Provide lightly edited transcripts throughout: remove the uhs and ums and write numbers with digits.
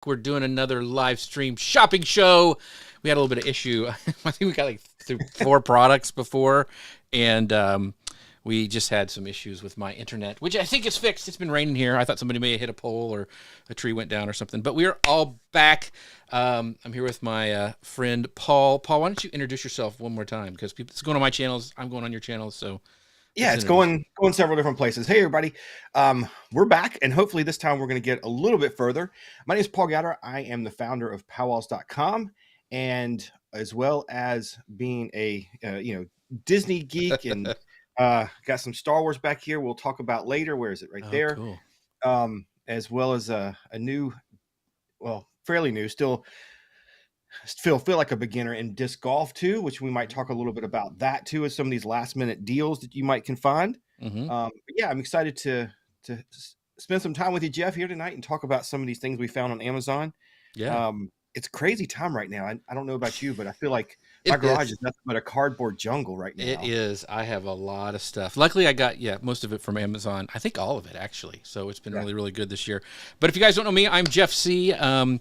We're doing another live stream shopping show. We had a little bit of issue. I think we got like 4 products before, and we just had some issues with my internet, which I think is fixed. It's been raining here. I thought somebody may have hit a pole or a tree went down or something, but we are all back. I'm here with my friend Paul. Paul, why don't you introduce yourself one more time? Because it's going on my channels. I'm going on your channels, so Yeah, it's going several different places. Hey, everybody. We're back, and hopefully this time we're going to get a little bit further. My name is Paul Gowder. I am the founder of powwows.com, and as well as being a Disney geek and got some Star Wars back here we'll talk about later. Where is it? Right there. Cool. As well as a new, well, fairly new, still feel like a beginner in disc golf too, which we might talk a little bit about that too, as some of these last minute deals that you can find. But yeah, I'm excited to spend some time with you, Jeff, here tonight and talk about some of these things we found on Amazon. Yeah. It's a crazy time right now. I don't know about you, but I feel like my garage is nothing but a cardboard jungle right now. It is. I have a lot of stuff. Luckily, I got most of it from Amazon. I think all of it actually. So it's been really, really good this year. But if you guys don't know me, I'm Jeff Sieh. You can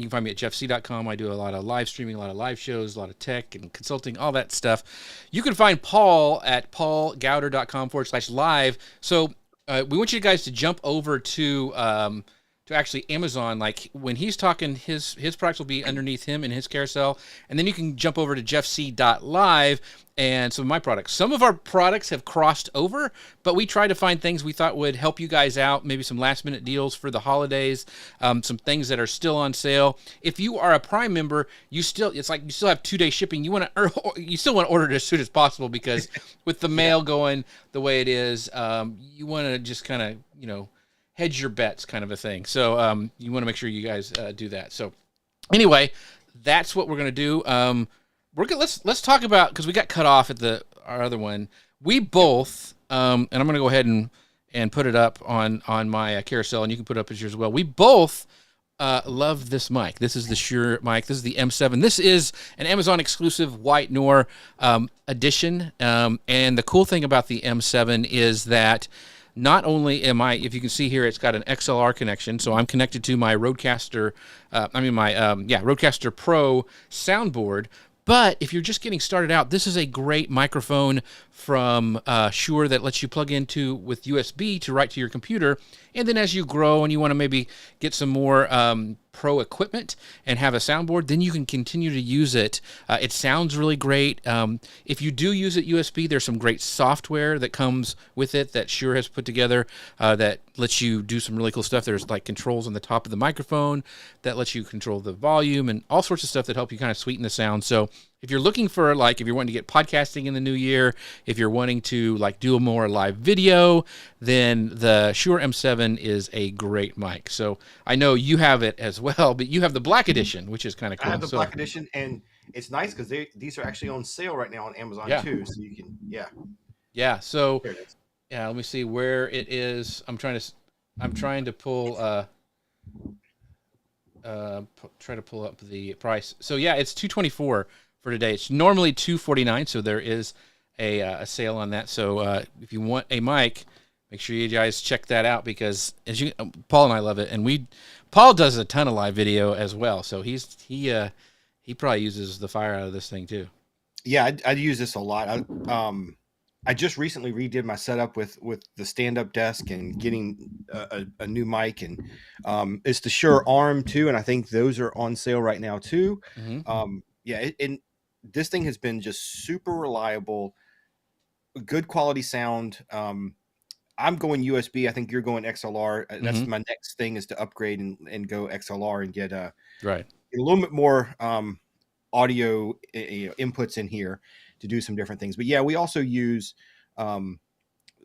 find me at JeffSieh.Live. I do a lot of live streaming, a lot of live shows, a lot of tech and consulting, all that stuff. You can find Paul at paulgowder.com/live. So we want you guys to jump over to actually Amazon. Like when he's talking, his products will be underneath him in his carousel, and then you can jump over to JeffSieh.Live and some of my products. Some of our products have crossed over, but we try to find things we thought would help you guys out, maybe some last minute deals for the holidays, some things that are still on sale. If you are a Prime member, you still have 2-day shipping. You still want to order it as soon as possible, because with the mail going the way it is, you want to just kind of hedge your bets, kind of a thing. So you want to make sure you guys do that. So anyway, that's what we're gonna do. Let's talk about, because we got cut off at our other one. We both and I'm gonna go ahead and put it up on my carousel, and you can put it up as yours as well. We both love this mic. This is the Shure mic. This is the M7. This is an Amazon exclusive white Noir edition. And the cool thing about the M7 is that not only if you can see here, it's got an XLR connection, so I'm connected to my Rodecaster, Rodecaster Pro soundboard. But if you're just getting started out, this is a great microphone from Shure that lets you plug into with USB to right to your computer. And then as you grow and you want to maybe get some more pro equipment and have a soundboard, then you can continue to use it. It sounds really great. If you do use it USB, there's some great software that comes with it that Shure has put together that lets you do some really cool stuff. There's like controls on the top of the microphone that lets you control the volume and all sorts of stuff that help you kind of sweeten the sound. So if you're looking for, if you're wanting to get podcasting in the new year, if you're wanting to do a more live video, then the Shure M7 is a great mic. So I know you have it as well, but you have the black edition, which is kind of cool. I have the black edition, and it's nice because these are actually on sale right now on Amazon too. So you can, So let me see where it is. I'm trying to pull try to pull up the price. So yeah, it's $224 for today. It's normally $249, so there is a sale on that. So if you want a mic, make sure you guys check that out, because Paul and I love it, and Paul does a ton of live video as well. So he probably uses the fire out of this thing too. Yeah, I use this a lot. I just recently redid my setup with the stand-up desk and getting a new mic, and it's the Shure Arm too, and I think those are on sale right now too. And this thing has been just super reliable, good quality sound. I'm going USB. I think you're going XLR. That's my next thing, is to upgrade and go XLR and get a little bit more audio inputs in here to do some different things. But yeah, we also use some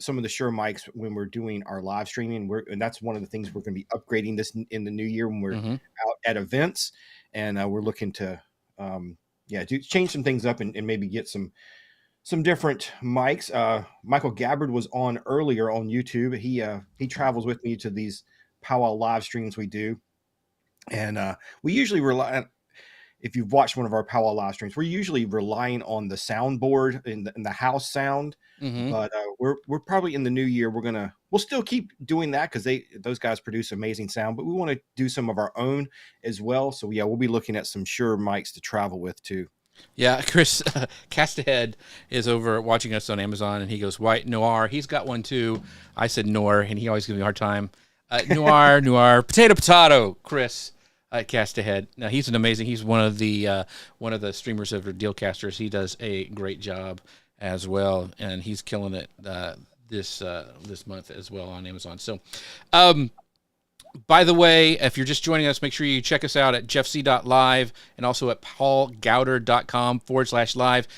of the Shure mics when we're doing our live streaming. And that's one of the things we're going to be upgrading this in the new year when we're out at events, and we're looking to change some things up and maybe get some different mics. Michael Gabbard was on earlier on YouTube. He travels with me to these powwow live streams we do, and we usually rely. if you've watched one of our powwow live streams, we're usually relying on the soundboard in the house sound. Mm-hmm. But we're probably in the new year we'll still keep doing that because those guys produce amazing sound, but we want to do some of our own as well. So yeah, we'll be looking at some Shure mics to travel with too. Yeah, Chris Castahead is over watching us on Amazon, and he goes, White Noir. He's got one too. I said Noir, and he always gives me a hard time. Noir, potato, Chris Castahead. Now, he's he's one of the streamers of Dealcasters. He does a great job as well, and he's killing it this month as well on Amazon. So, by the way, if you're just joining us, make sure you check us out at JeffSieh.Live and also at paulgowder.com/live.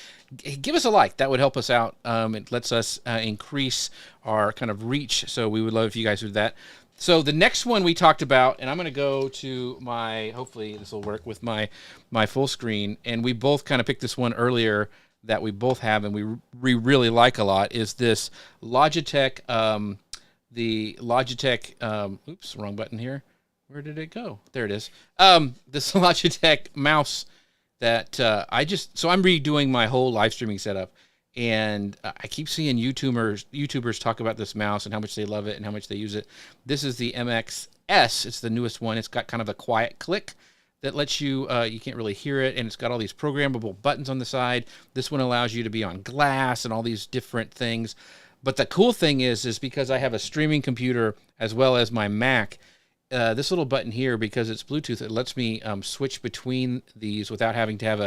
Give us a like. That would help us out. It lets us increase our kind of reach. So we would love if you guys do that. So the next one we talked about, and I'm going to go to hopefully this will work with my full screen. And we both kind of picked this one earlier that we both have and we really like a lot, is this Logitech, the Logitech, oops, wrong button here. Where did it go? There it is. This Logitech mouse that so I'm redoing my whole live streaming setup, and I keep seeing YouTubers talk about this mouse and how much they love it and how much they use it. This is the MXS. It's the newest one. It's got kind of a quiet click that lets you, you can't really hear it, and it's got all these programmable buttons on the side. This one allows you to be on glass and all these different things. But the cool thing is because I have a streaming computer as well as my Mac, this little button here, because it's Bluetooth, it lets me switch between these without having to have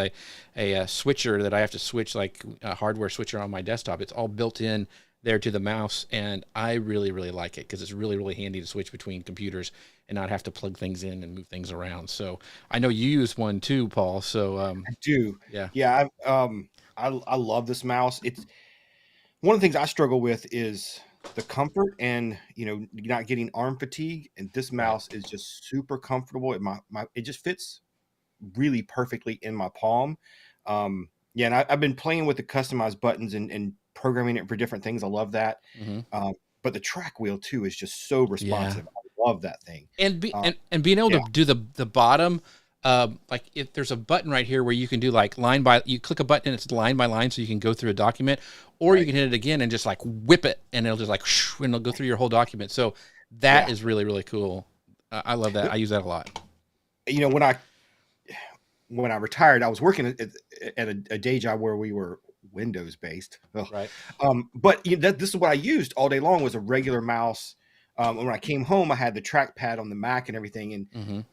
a switcher that I have to switch, like a hardware switcher on my desktop. It's all built in there to the mouse, and I really like it because it's really handy to switch between computers and not have to plug things in and move things around. So I know you use one too, Paul. So I do. Yeah. I love this mouse. It's one of the things I struggle with is the comfort and, not getting arm fatigue. And this mouse is just super comfortable. It just fits really perfectly in my palm. And I've been playing with the customized buttons and programming it for different things. I love that. Mm-hmm. But the track wheel too is just so responsive. I love that thing. And being able to do the bottom, like if there's a button right here where you can do like you click a button and it's line by line, so you can go through a document, or you can hit it again and just like whip it and it'll just like and it'll go through your whole document. So that is really cool. I love that. I use that a lot. When I retired, I was working at a day job where we were Windows based. Right. But this is what I used all day long, was a regular mouse. When I came home, I had the trackpad on the Mac and everything. And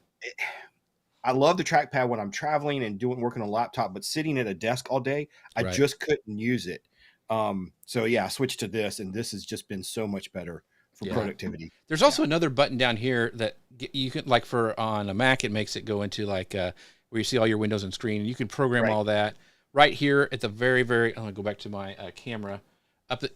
I love the trackpad when I'm traveling and working on a laptop, but sitting at a desk all day, I just couldn't use it. So I switched to this, and this has just been so much better for productivity. There's also another button down here that you can, like, on a Mac, it makes it go into like where you see all your windows and screen. You can program all that right here at the very, I'm gonna go back to my camera.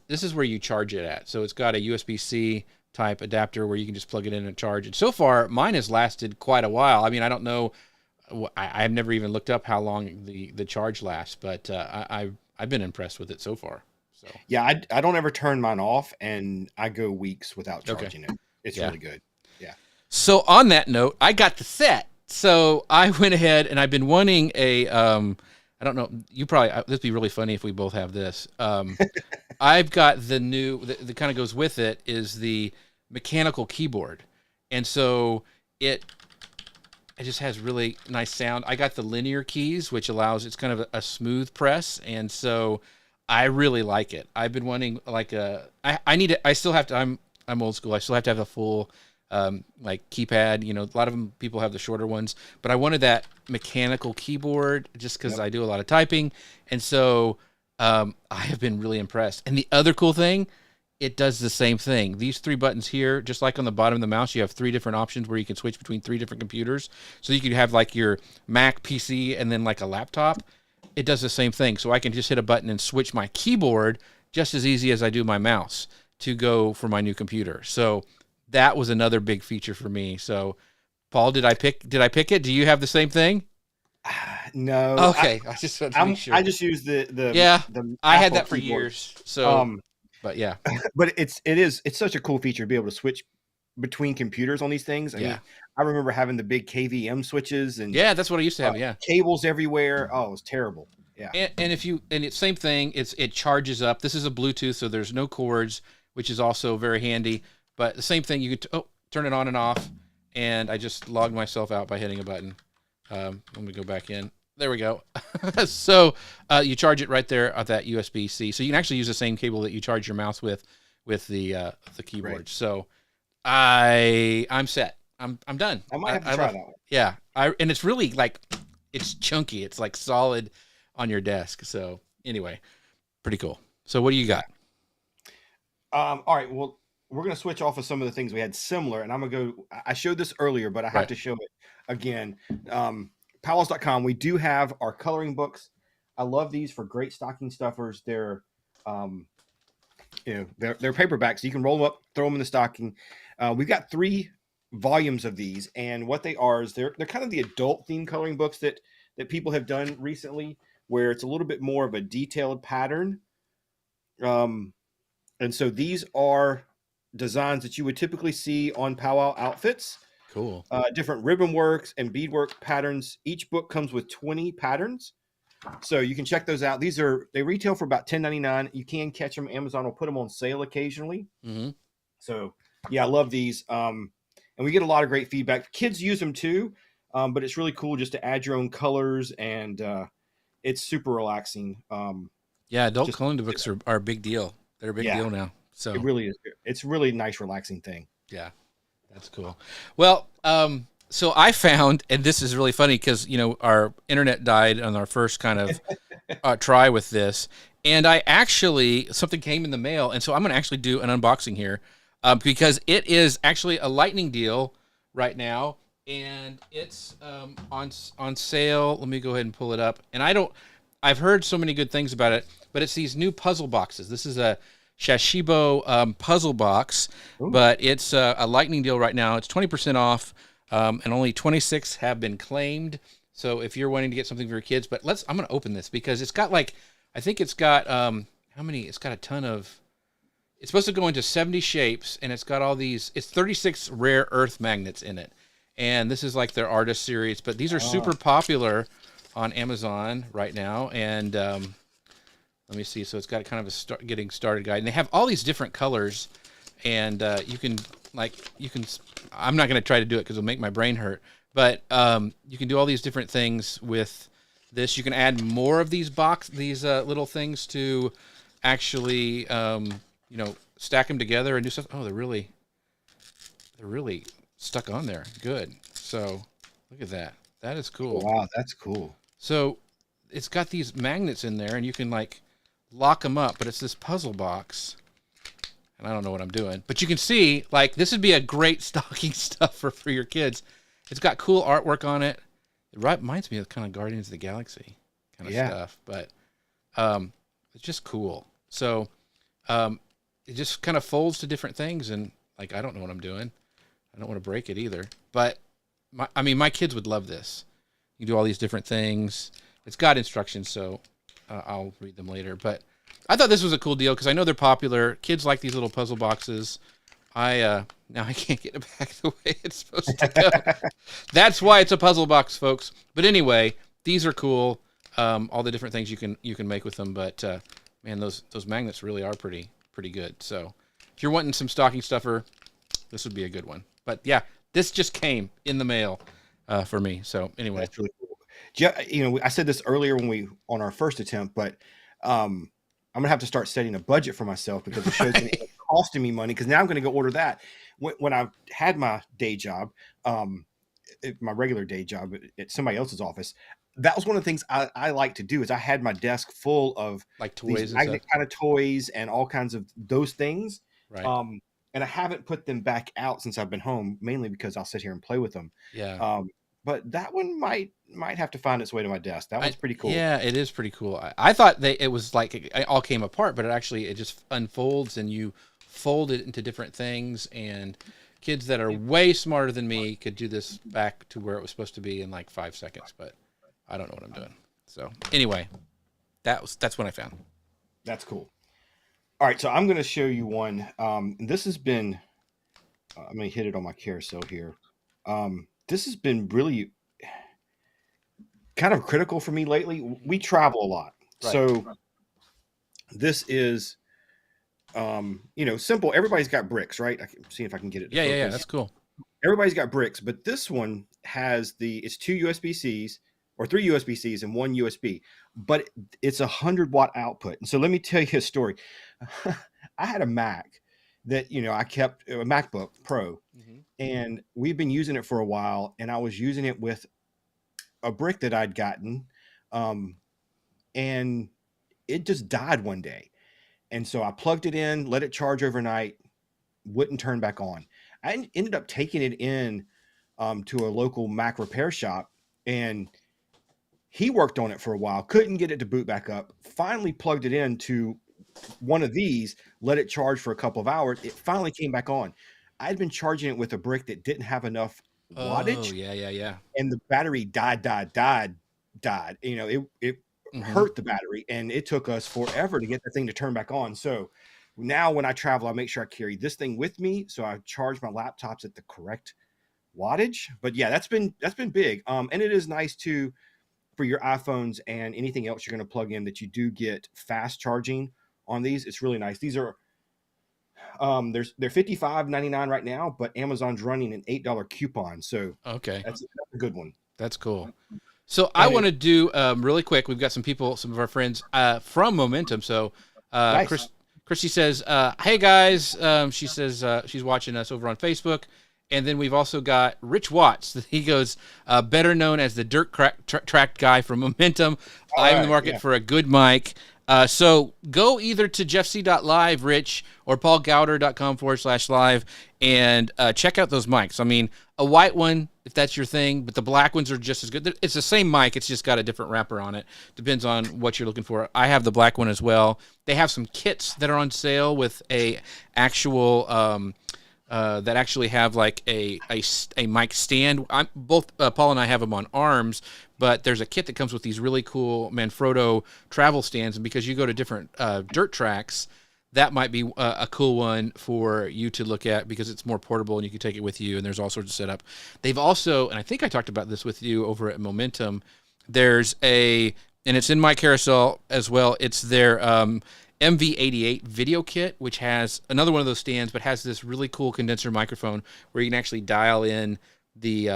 This is where you charge it at. So it's got a USB-C type adapter where you can just plug it in and charge. And so far, mine has lasted quite a while. I mean, I don't know. I've never even looked up how long the charge lasts, but I've been impressed with it so far. So yeah, I don't ever turn mine off, and I go weeks without charging it. It's really good. Yeah. So on that note, I got the set. So I went ahead and I've been wanting a I don't know. You probably, this would be really funny if we both have this. I've got the kind of goes with it is the mechanical keyboard. And so it just has really nice sound. I got the linear keys, which allows, it's kind of a smooth press. And so I really like it. I've been wanting like I still have to, I'm old school. I still have to have a full like keypad. A lot of people have the shorter ones, but I wanted that mechanical keyboard just because I do a lot of typing. And so I have been really impressed. And the other cool thing, it does the same thing. These three buttons here, just like on the bottom of the mouse, you have three different options where you can switch between three different computers. So you could have like your Mac, PC, and then like a laptop. It does the same thing. So I can just hit a button and switch my keyboard just as easy as I do my mouse to go for my new computer. So that was another big feature for me. So, Paul, did I pick it? Do you have the same thing? No. Okay. I just want to make sure. I just use the I had Apple that for keyboard. years. So, but yeah. But it's such a cool feature to be able to switch between computers on these things. I Yeah. mean, I remember having the big KVM switches and Yeah, that's what I used to have. Yeah. cables everywhere. Oh, it was terrible. Yeah. And if you and it's same thing, it charges up. This is a Bluetooth, so there's no cords, which is also very handy. But the same thing, you could turn it on and off, and I just logged myself out by hitting a button. Let me go back in. There we go. So you charge it right there at that USB-C. So you can actually use the same cable that you charge your mouse with the keyboard. Right. So I'm set. I'm done. I might have to try that one. Yeah. And it's really like it's chunky. It's like solid on your desk. So anyway, pretty cool. So what do you got? All right. Well, we're going to switch off of some of the things we had similar, and I'm going to go. I showed this earlier, but I have to show it again. Powell's.com. We do have our coloring books. I love these for great stocking stuffers. They're, they're paperbacks. So you can roll them up, throw them in the stocking. We've got 3 volumes of these, and what they are is they're kind of the adult themed coloring books that people have done recently, where it's a little bit more of a detailed pattern. And so these are designs that you would typically see on powwow outfits. Cool. Different ribbon works and beadwork patterns. Each book comes with 20 patterns. So you can check those out. They retail for about $10.99. You can catch them. Amazon will put them on sale occasionally. Mm-hmm. So yeah, I love these. And we get a lot of great feedback. Kids use them too. But it's really cool just to add your own colors, and it's super relaxing. Yeah, adult coloring books are a big deal. They're a big deal now. So it really is. It's really a nice, relaxing thing. Yeah, that's cool. Well, so I found, and this is really funny because our internet died on our first kind of try with this, and something came in the mail, and so I'm going to actually do an unboxing here because it is actually a lightning deal right now, and it's on sale. Let me go ahead and pull it up. And I've heard so many good things about it, but it's these new puzzle boxes. This is a Sashibo puzzle box, but it's a lightning deal right now. It's 20% off, and only 26 have been claimed. So if you're wanting to get something for your kids, but I'm going to open this because it's got I think it's got how many? It's got a ton of. It's supposed to go into 70 shapes, and it's got all these. It's 36 rare earth magnets in it, and this is like their artist series. But these are super popular on Amazon right now, and let me see. So it's got kind of a getting started guide, and they have all these different colors, and you can. I'm not going to try to do it because it'll make my brain hurt. But you can do all these different things with this. You can add more of these little things to actually, stack them together and do stuff. Oh, they're really stuck on there. Good. So look at that. That is cool. Wow, that's cool. So it's got these magnets in there, and you can lock them up. But it's this puzzle box. And I don't know what I'm doing, but you can see this would be a great stocking stuffer for your kids. It's got cool artwork on it. It reminds me of kind of Guardians of the Galaxy kind of stuff, but it's just cool. So it just kind of folds to different things, and I don't know what I'm doing. I don't want to break it either, but my kids would love this. You do all these different things. It's got instructions, so I'll read them later, but I thought this was a cool deal because I know they're popular. Kids like these little puzzle boxes. Now I can't get it back the way it's supposed to go. That's why it's a puzzle box, folks. But anyway, these are cool. All the different things you can make with them. But man, those magnets really are pretty good. So if you're wanting some stocking stuffer, this would be a good one. But yeah, this just came in the mail for me. So anyway, that's really cool. I said this earlier on our first attempt, but I'm gonna have to start setting a budget for myself because the show's gonna end up costing me money. Because now I'm gonna go order that. When I had my day job, my regular day job at somebody else's office, that was one of the things I like to do. Is I had my desk full of toys, magnet kind of toys and all kinds of those things. Right. And I haven't put them back out since I've been home, mainly because I'll sit here and play with them. Yeah. But that one might have to find its way to my desk. That one's pretty cool. Yeah, it is pretty cool. I thought it was it all came apart, but it just unfolds and you fold it into different things. And kids that are way smarter than me could do this back to where it was supposed to be in 5 seconds. But I don't know what I'm doing. So anyway, that's what I found. That's cool. All right, so I'm going to show you one. This has been I'm going to hit it on my carousel here. This has been really kind of critical for me lately. We travel a lot. Right. So this is, simple. Everybody's got bricks, right? I can see if I can get it to Yeah, yeah, yeah. focus. That's cool. Everybody's got bricks, but this one has it's two USB-Cs or three USB-Cs and one USB, but it's 100-watt output. And so let me tell you a story. I had a Mac that, I kept a MacBook Pro, Hmm. and we've been using it for a while, and I was using it with a brick that I'd gotten, and it just died one day. And so I plugged it in, let it charge overnight, wouldn't turn back on. I ended up taking it in to a local Mac repair shop, and he worked on it for a while, couldn't get it to boot back up, finally plugged it into one of these, let it charge for a couple of hours. It finally came back on. I'd been charging it with a brick that didn't have enough Oh, wattage, yeah, yeah, yeah. and the battery died. It Hmm. hurt the battery, and it took us forever to get the thing to turn back on. So now when I travel, I make sure I carry this thing with me, so I charge my laptops at the correct wattage. But yeah, that's been big. And it is nice too for your iPhones and anything else you're going to plug in that you do get fast charging on these. It's really nice. These are they're $55.99 right now, but Amazon's running an $8 coupon, so Okay. that's a good one. That's cool. So I And want it to do really quick. We've got some people, some of our friends from Momentum. So nice. Christy says, "Hey guys," she says she's watching us over on Facebook, and then we've also got Rich Watts. He goes, better known as the dirt track guy from Momentum. All I'm in the right, market yeah. for a good mic. So go either to JeffSieh.Live, Rich, or PaulGowder.com/live and check out those mics. I mean, a white one, if that's your thing, but the black ones are just as good. It's the same mic. It's just got a different wrapper on it. Depends on what you're looking for. I have the black one as well. They have some kits that are on sale with a actual that actually have like a mic stand. Both Paul and I have them on arms, but there's a kit that comes with these really cool Manfrotto travel stands, and because you go to different dirt tracks, that might be a cool one for you to look at because it's more portable and you can take it with you, and there's all sorts of setup. They've also, and I think I talked about this with you over at Momentum, there's and it's in my carousel as well, it's their MV88 video kit, which has another one of those stands, but has this really cool condenser microphone where you can actually dial in the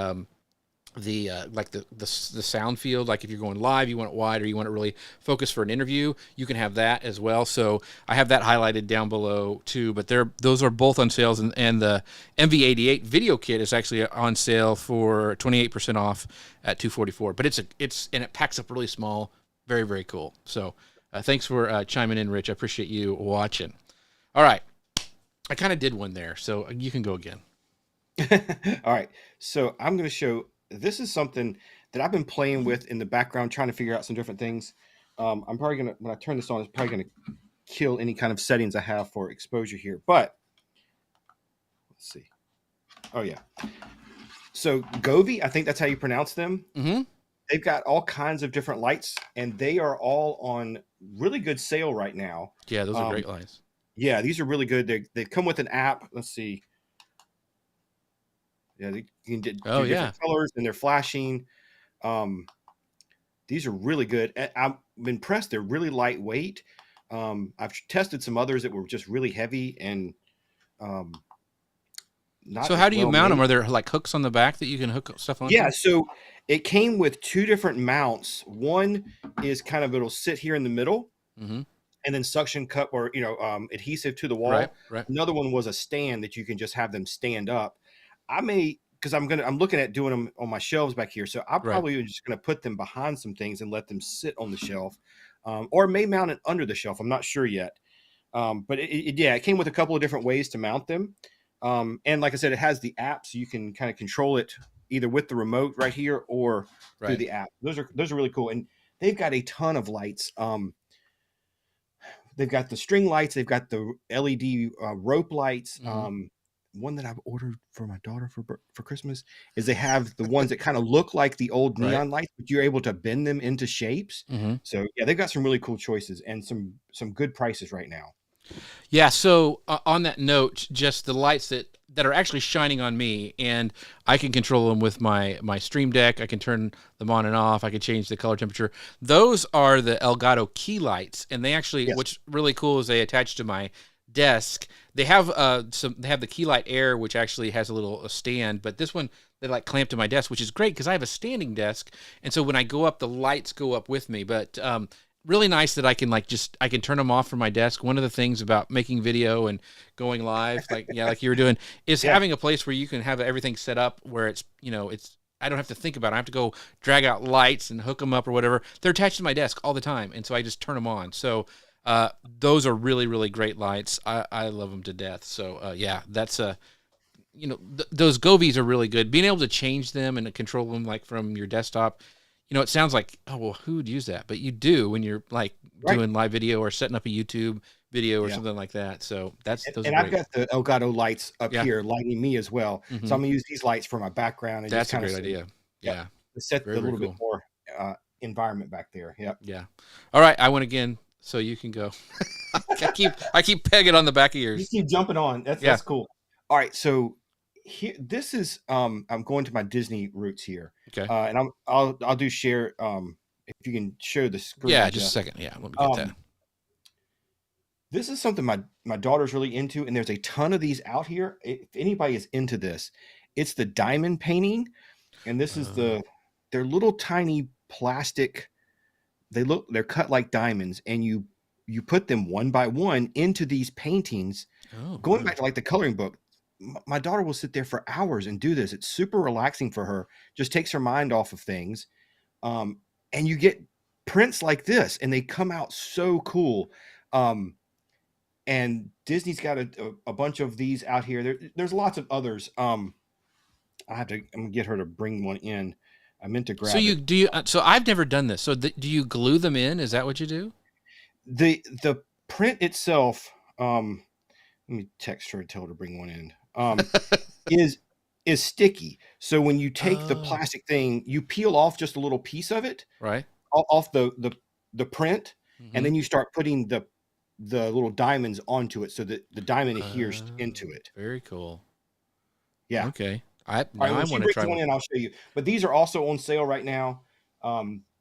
sound field. Like if you're going live, you want it wide, or you want it really focused for an interview, you can have that as well. So I have that highlighted down below too. But those are both on sales, and the MV88 video kit is actually on sale for 28% off at $244. But and it packs up really small, very very cool. So thanks for chiming in, Rich. I appreciate you watching. All right, I kind of did one there, so you can go again. All right. So I'm going to show, this is something that I've been playing with in the background, trying to figure out some different things. I'm probably going to, when I turn this on, it's probably going to kill any kind of settings I have for exposure here. But let's see. Oh, yeah. So Govee, I think that's how you pronounce them. Mm-hmm. They've got all kinds of different lights, and they are all on really good sale right now. Yeah, those are great lights. Yeah, these are really good. They come with an app. Let's see. Yeah, you can do Oh yeah. different colors, and they're flashing. Um, these are really good. I'm impressed. They're really lightweight. I've tested some others that were just really heavy and um, not So as how do you well mount them? made. Are there like hooks on the back that you can hook stuff Yeah, onto? so it came with two different mounts. One is kind of, it'll sit here in the middle, Mm-hmm. and then suction cup or adhesive to the Right, wall. right, Another one was a stand that you can just have them stand up. I may, because I'm looking at doing them on my shelves back here, so I'm right. probably just going to put them behind some things and let them sit on the shelf, or may mount it under the shelf. I'm not sure yet, but yeah, it came with a couple of different ways to mount them, and like I said, it has the app, so you can kind of control it either with the remote right here or through Right. the app. Those are really cool, and they've got a ton of lights. They've got the string lights. They've got the LED rope lights. Mm-hmm. One that I've ordered for my daughter for Christmas is they have the ones that kind of look like the old Right. neon lights, but you're able to bend them into shapes. Mm-hmm. So yeah, they've got some really cool choices and some good prices right now. Yeah. So on that note, just the lights that are actually shining on me, and I can control them with my Stream Deck. I can turn them on and off. I can change the color temperature. Those are the Elgato key lights, and they actually, Yes. what's really cool is they attach to my desk. They have they have the key light Air, which actually has a little stand, but this one they like clamp to my desk, which is great because I have a standing desk, and so when I go up, the lights go up with me. But really nice that I can I can turn them off from my desk. One of the things about making video and going live, like like you were doing, is having a place where you can have everything set up where it's I don't have to think about it. I have to go drag out lights and hook them up or whatever. They're attached to my desk all the time, and so I just turn them on. So those are really, really great lights. I love them to death. So yeah, that's those Govies are really good. Being able to change them and control them like from your desktop, it sounds like, oh well, who would use that? But you do when you're like doing live video or setting up a YouTube video or something like that. So those are great. I've got the Elgato lights up here lighting me as well. So I'm gonna use these lights for my background. And that's just a great idea. Yeah, to set a little bit more environment back there. Yep. Yeah. All right, I went again, so you can go. I keep pegging on the back of yours. You keep jumping on. That's cool. All right, so here, this is I'm going to my Disney roots here. Okay. And I'll do share if you can show the screen. Yeah, just a second. Yeah, let me get that. This is something my daughter's really into, and there's a ton of these out here. If anybody is into this, it's the diamond painting, and this is they're little tiny plastic. They're cut like diamonds, and you put them one by one into these paintings. Going back to like the coloring book, my daughter will sit there for hours and do this. It's super relaxing for her. Just takes her mind off of things. And you get prints like this, and they come out so cool. And Disney's got a bunch of these out here. There's lots of others. I'm gonna get her to bring one in. I meant to grab. So I've never done this. So do you glue them in? Is that what you do? The print itself, let me text her and tell her to bring one in. Is sticky. So when you take the plastic thing, you peel off just a little piece of it, right, off the print, and then you start putting the little diamonds onto it, so that the diamond adheres into it. Very cool. Yeah. Okay. I want to try one in. I'll show you. But these are also on sale right now.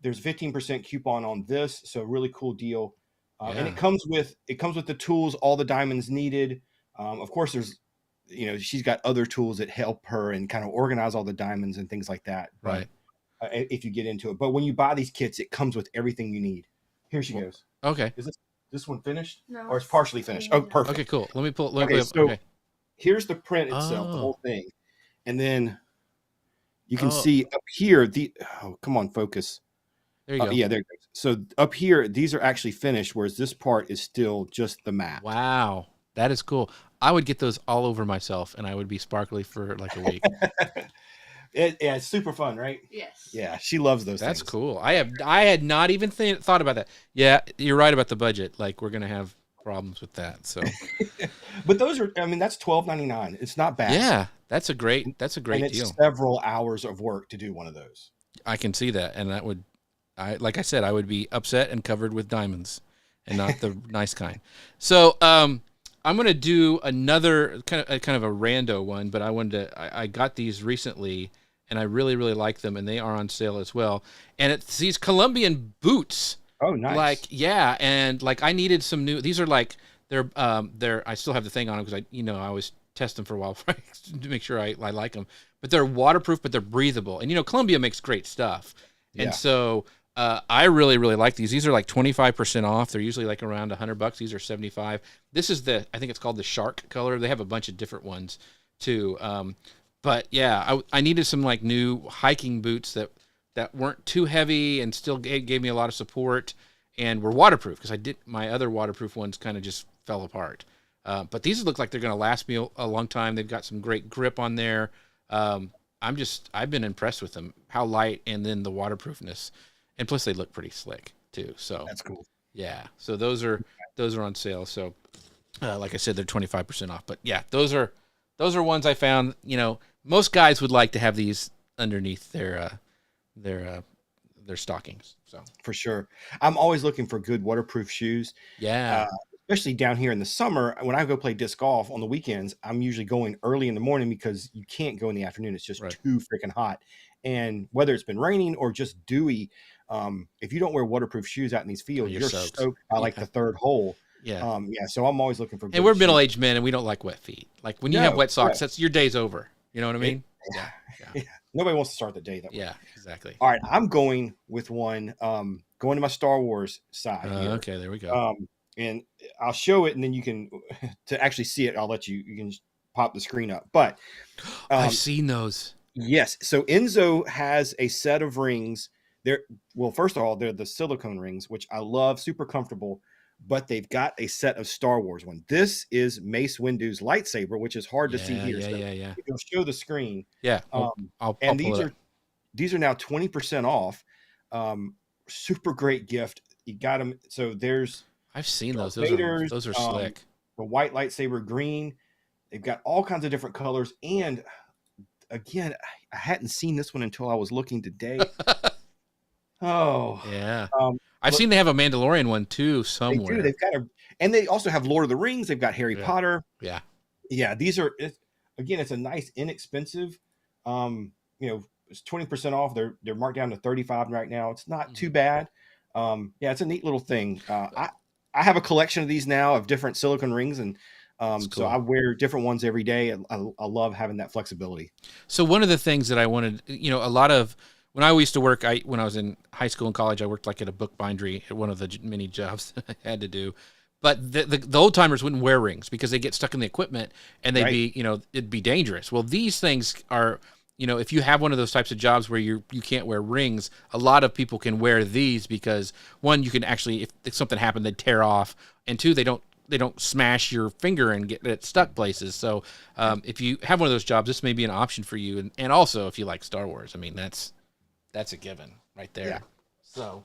There's a 15% coupon on this, so really cool deal. And it comes with the tools, all the diamonds needed. Of course, there's she's got other tools that help her and kind of organize all the diamonds and things like that. Right. If you get into it, but when you buy these kits, it comes with everything you need. Here she goes. Okay. Is this one finished? No. Or it's partially finished? Oh, perfect. Okay, cool. Let me pull. Here's the print itself, the whole thing, and then you can see up here come on, focus. There you go. Yeah, there it goes. So up here, these are actually finished, whereas this part is still just the mat. Wow, that is cool. I would get those all over myself, and I would be sparkly for like a week. It's super fun, right? Yes. Yeah, she loves those That's things. cool. I had not even thought about that. Yeah, you're right about the budget. Like, we're gonna have problems with that. So, but those are, that's $12.99. It's not bad. Yeah, that's a great and deal. It's several hours of work to do one of those. I can see that, and that would, like I said, I would be upset and covered with diamonds, and not the nice kind. So, I'm gonna do another kind of a rando one, but I got these recently, and I really, really like them, and they are on sale as well. And it's these Colombian boots. Oh, nice. And I needed some new. These are they're I still have the thing on them because I always test them for a while to make sure I like them. But they're waterproof, but they're breathable. And Columbia makes great stuff. And so I really, really like these. These are 25% off. They're usually around $100. These are 75. This is I think it's called the shark color. They have a bunch of different ones too. But yeah, I needed some new hiking boots that weren't too heavy and still gave me a lot of support and were waterproof, because my other waterproof ones kind of just fell apart. But these look like they're going to last me a long time. They've got some great grip on there. I've been impressed with them, how light, and then the waterproofness, and plus they look pretty slick too. So that's cool. Yeah. So those are on sale. So like I said, they're 25% off. But yeah, those are ones I found. Most guys would like to have these underneath their stockings. So for sure, I'm always looking for good waterproof shoes. Yeah. especially down here in the summer, when I go play disc golf on the weekends, I'm usually going early in the morning because you can't go in the afternoon. It's just Right. too freaking hot. And whether it's been raining or just dewy, if you don't wear waterproof shoes out in these Oh, fields, you're you're soaked. soaked by like Yeah. the third hole. Yeah. Yeah, so I'm always looking for And good we're shoes. middle-aged men, and we don't like wet feet. Like when you have No, wet socks, no. that's your day's over. You know what I It, mean? Yeah. Yeah. yeah, nobody wants to start the day that way. Yeah. Exactly. All right, I'm going with one, going to my Star Wars side here. Okay. There we go. And I'll show it, and then you can to actually see it. I'll let you can pop the screen up. But I've seen those. yes, so Enzo has a set of rings. Well, first of all, they're the silicone rings, which I love, super comfortable. But they've got a set of Star Wars one. This is Mace Windu's lightsaber, which is hard to see here. Yeah. So Yeah. if you'll show the screen. Yeah. I'll And pull it up. these are now 20% off. Super great gift. You got them. So there's I've seen those. Vader's, Those are slick. the white lightsaber green. They've got all kinds of different colors. And again, I hadn't seen this one until I was looking today. Oh, Yeah. I've seen they have a Mandalorian one too somewhere. they do. They've got and they also have Lord of the Rings. They've got Harry Potter. Yeah. Yeah. These are, again, it's a nice, inexpensive, it's 20% off. They're marked down to 35 right now. It's not too bad. Yeah, it's a neat little thing. I have a collection of these now of different silicone rings, and Cool. so I wear different ones every day. I love having that flexibility. So one of the things that I wanted, a lot of when I used to work, when I was in high school and college, I worked like at a book bindery at one of the many jobs that I had to do. But the old timers wouldn't wear rings because they get stuck in the equipment and they'd be, it'd be dangerous. Well, these things are, if you have one of those types of jobs where you can't wear rings, a lot of people can wear these because one, you can actually, if something happened, they'd tear off, and two, they don't smash your finger and get it stuck places. So if you have one of those jobs, this may be an option for you. And also if you like Star Wars, I mean, that's a given right there. Yeah. So,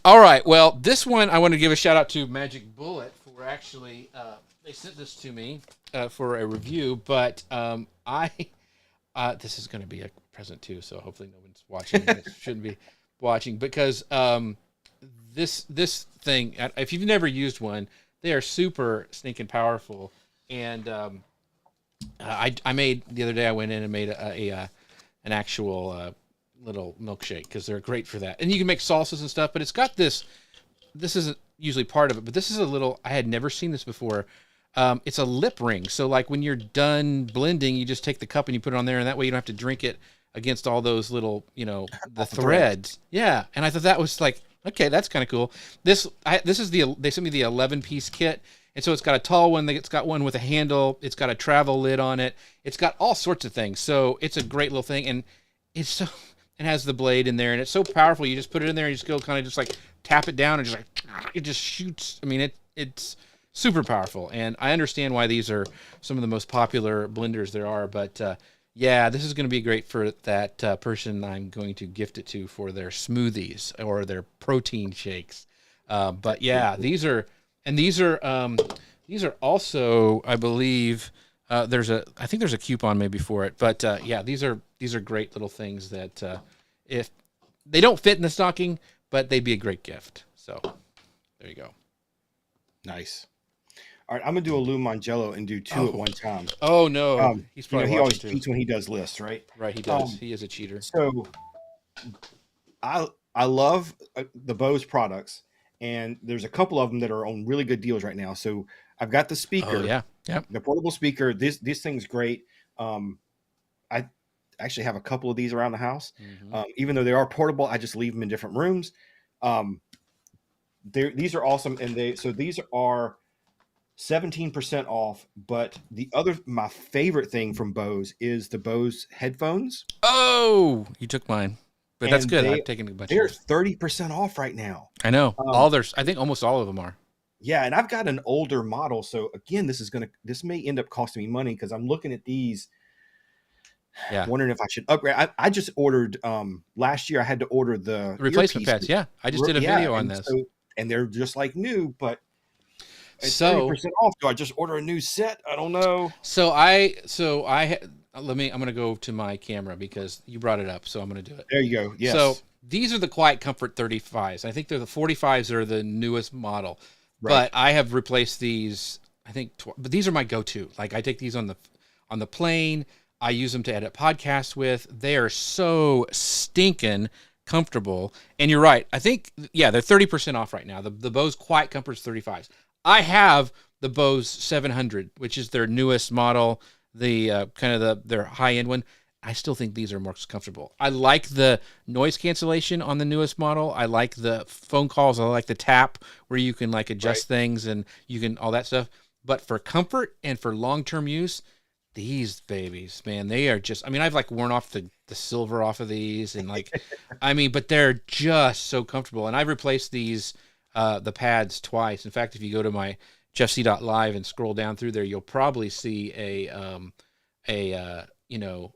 all right. Well, this one, I want to give a shout out to Magic Bullet for actually, they sent this to me for a review, but this is going to be a present too. So hopefully no one's watching. It shouldn't be watching because this thing, if you've never used one, they are super stinking powerful. And I made the other day, I went in and made an actual little milkshake because they're great for that. And you can make salsas and stuff, but it's got this isn't usually part of it, but this is a little, I had never seen this before. It's a lip ring. So like when you're done blending, you just take the cup and you put it on there, and that way you don't have to drink it against all those little, the threads. Yeah. And I thought that was like, okay, that's kind of cool. They sent me the 11-piece kit. And so it's got a tall one. It's got one with a handle. It's got a travel lid on it. It's got all sorts of things. So it's a great little thing. And it has the blade in there, and it's so powerful. You just put it in there and you just go kind of just like tap it down and just like, it just shoots. I mean, it's super powerful. And I understand why these are some of the most popular blenders there are, but yeah, this is going to be great for that person I'm going to gift it to for their smoothies or their protein shakes. But yeah, these are also, I believe, I think there's a coupon maybe for it, but yeah, these are great little things that if they don't fit in the stocking, but they'd be a great gift. So there you go. Nice. All right, I'm gonna do a Lou Mangello and do two at one time. Oh no, he's probably he always too. cheats when he does lists, right? Right, he does. He is a cheater. So I love the Bose products, and there's a couple of them that are on really good deals right now. So I've got the speaker, the portable speaker. This thing's great. I actually have a couple of these around the house. Mm-hmm. Even though they are portable, I just leave them in different rooms. These are awesome, and these are 17% off. But my favorite thing from Bose is the Bose headphones. Oh, you took mine, but that's good. I've taken a bunch. They're 30% off right now. I know. I think almost all of them are. Yeah, and I've got an older model, so again, this may end up costing me money because I'm looking at these. Yeah, wondering if I should upgrade. I just ordered last year. I had to order the replacement pads. Yeah, I just did a video on this, and they're just like new, but it's 30% off. Do I just order a new set? I don't know. I'm going to go to my camera because you brought it up, so I'm going to do it. There you go. Yes. So these are the Quiet Comfort 35s. I think they're the 45s are the newest model. Right. But I have replaced these, I think, but these are my go-to. Like I take these on the plane. I use them to edit podcasts with. They are so stinking comfortable. And you're right. I think, yeah, they're 30% off right now. The Bose Quiet Comfort's 35s. I have the Bose 700, which is their newest model, the kind of their high-end one. I still think these are more comfortable. I like the noise cancellation on the newest model. I like the phone calls. I like the tap where you can like adjust things and you can all that stuff. But for comfort and for long-term use, these babies, man, they are just, I mean, I've like worn off the silver off of these and like, I mean, but they're just so comfortable. And I've replaced these, the pads twice. In fact, if you go to my JeffSieh.Live and scroll down through there, you'll probably see you know,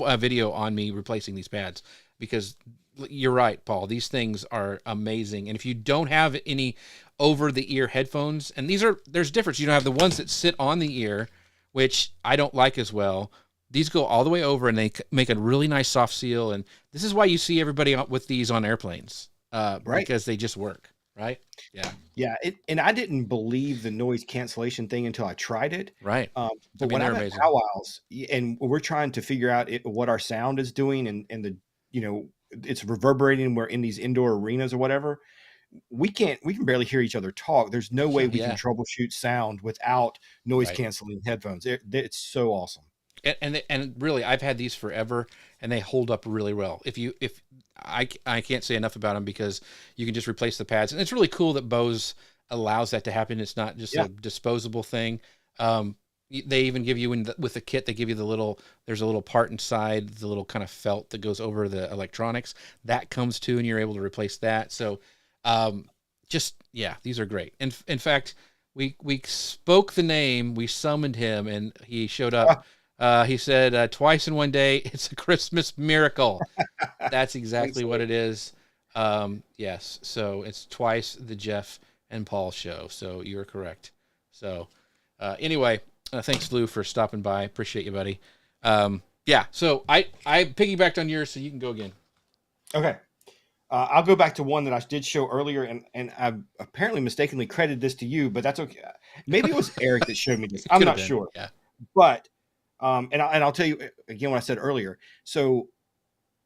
a video on me replacing these pads because you're right, Paul. These things are amazing. And if you don't have any over the ear headphones, and there's difference. You don't have the ones that sit on the ear, which I don't like as well. These go all the way over and they make a really nice soft seal. And this is why you see everybody with these on airplanes, because they just work. Right. Yeah. Yeah. And I didn't believe the noise cancellation thing until I tried it. Right. But when I'm at powwows and we're trying to figure out what our sound is doing and the, you know, it's reverberating. We're in these indoor arenas or whatever. We can barely hear each other talk. There's no way we can troubleshoot sound without noise canceling headphones. It's so awesome. And really, I've had these forever, and they hold up really well. If I can't say enough about them because you can just replace the pads, and it's really cool that Bose allows that to happen. It's not just a disposable thing. They even give you with the kit, they give you there's a little part inside, the little kind of felt that goes over the electronics that comes too, and you're able to replace that. So, these are great. And in fact, we spoke the name, we summoned him, and he showed up. He said, twice in one day, it's a Christmas miracle. That's exactly what it is. Yes. So it's twice the Jeff and Paul show. So you're correct. So anyway, thanks, Lou, for stopping by. Appreciate you, buddy. So I piggybacked on yours, so you can go again. Okay. I'll go back to one that I did show earlier, and I apparently mistakenly credited this to you, but that's okay. Maybe it was Eric that showed me this. I'm not sure. Yeah. But and I'll tell you again what I said earlier. So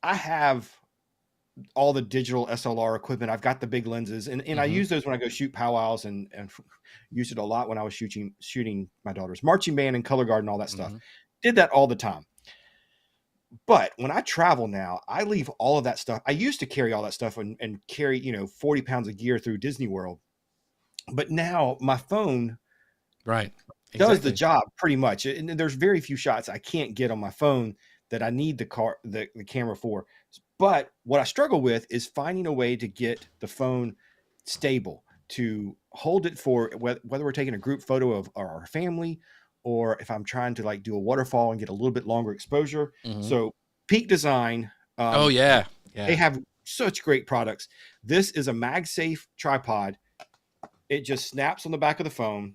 I have all the digital SLR equipment. I've got the big lenses, and I use those when I go shoot powwows, and used it a lot when I was shooting my daughter's marching band and color guard and all that stuff. Did that all the time. But when I travel now, I leave all of that stuff. I used to carry all that stuff and carry 40 pounds of gear through Disney World, but now my phone does the job pretty much. And there's very few shots I can't get on my phone that I need the camera for. But what I struggle with is finding a way to get the phone stable, to hold it for whether we're taking a group photo of our family, or if I'm trying to like do a waterfall and get a little bit longer exposure. So Peak Design. They have such great products. This is a MagSafe tripod. It just snaps on the back of the phone.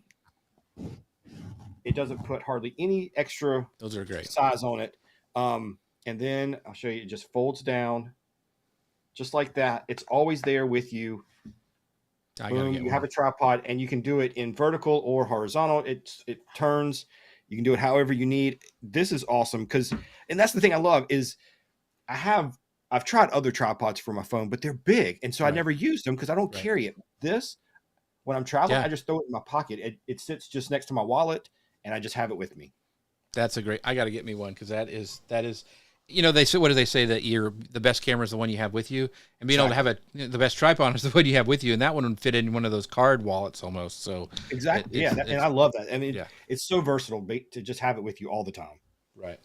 It doesn't put hardly any extra size on it. And then I'll show you, it just folds down just like that. It's always there with you. Boom, you have a tripod, and you can do it in vertical or horizontal. It turns. You can do it however you need. This is awesome and that's the thing I love is I've tried other tripods for my phone, but they're big, and so I never used them because I don't carry it. This, when I'm traveling, I just throw it in my pocket. It sits just next to my wallet, and I just have it with me. That's I got to get me one because that is. They say, what do they say, that the best camera is the one you have with you, and being able to have the best tripod is the one you have with you, and that one would fit in one of those card wallets almost. So exactly, and I love that. I mean, it's so versatile to just have it with you all the time. Right.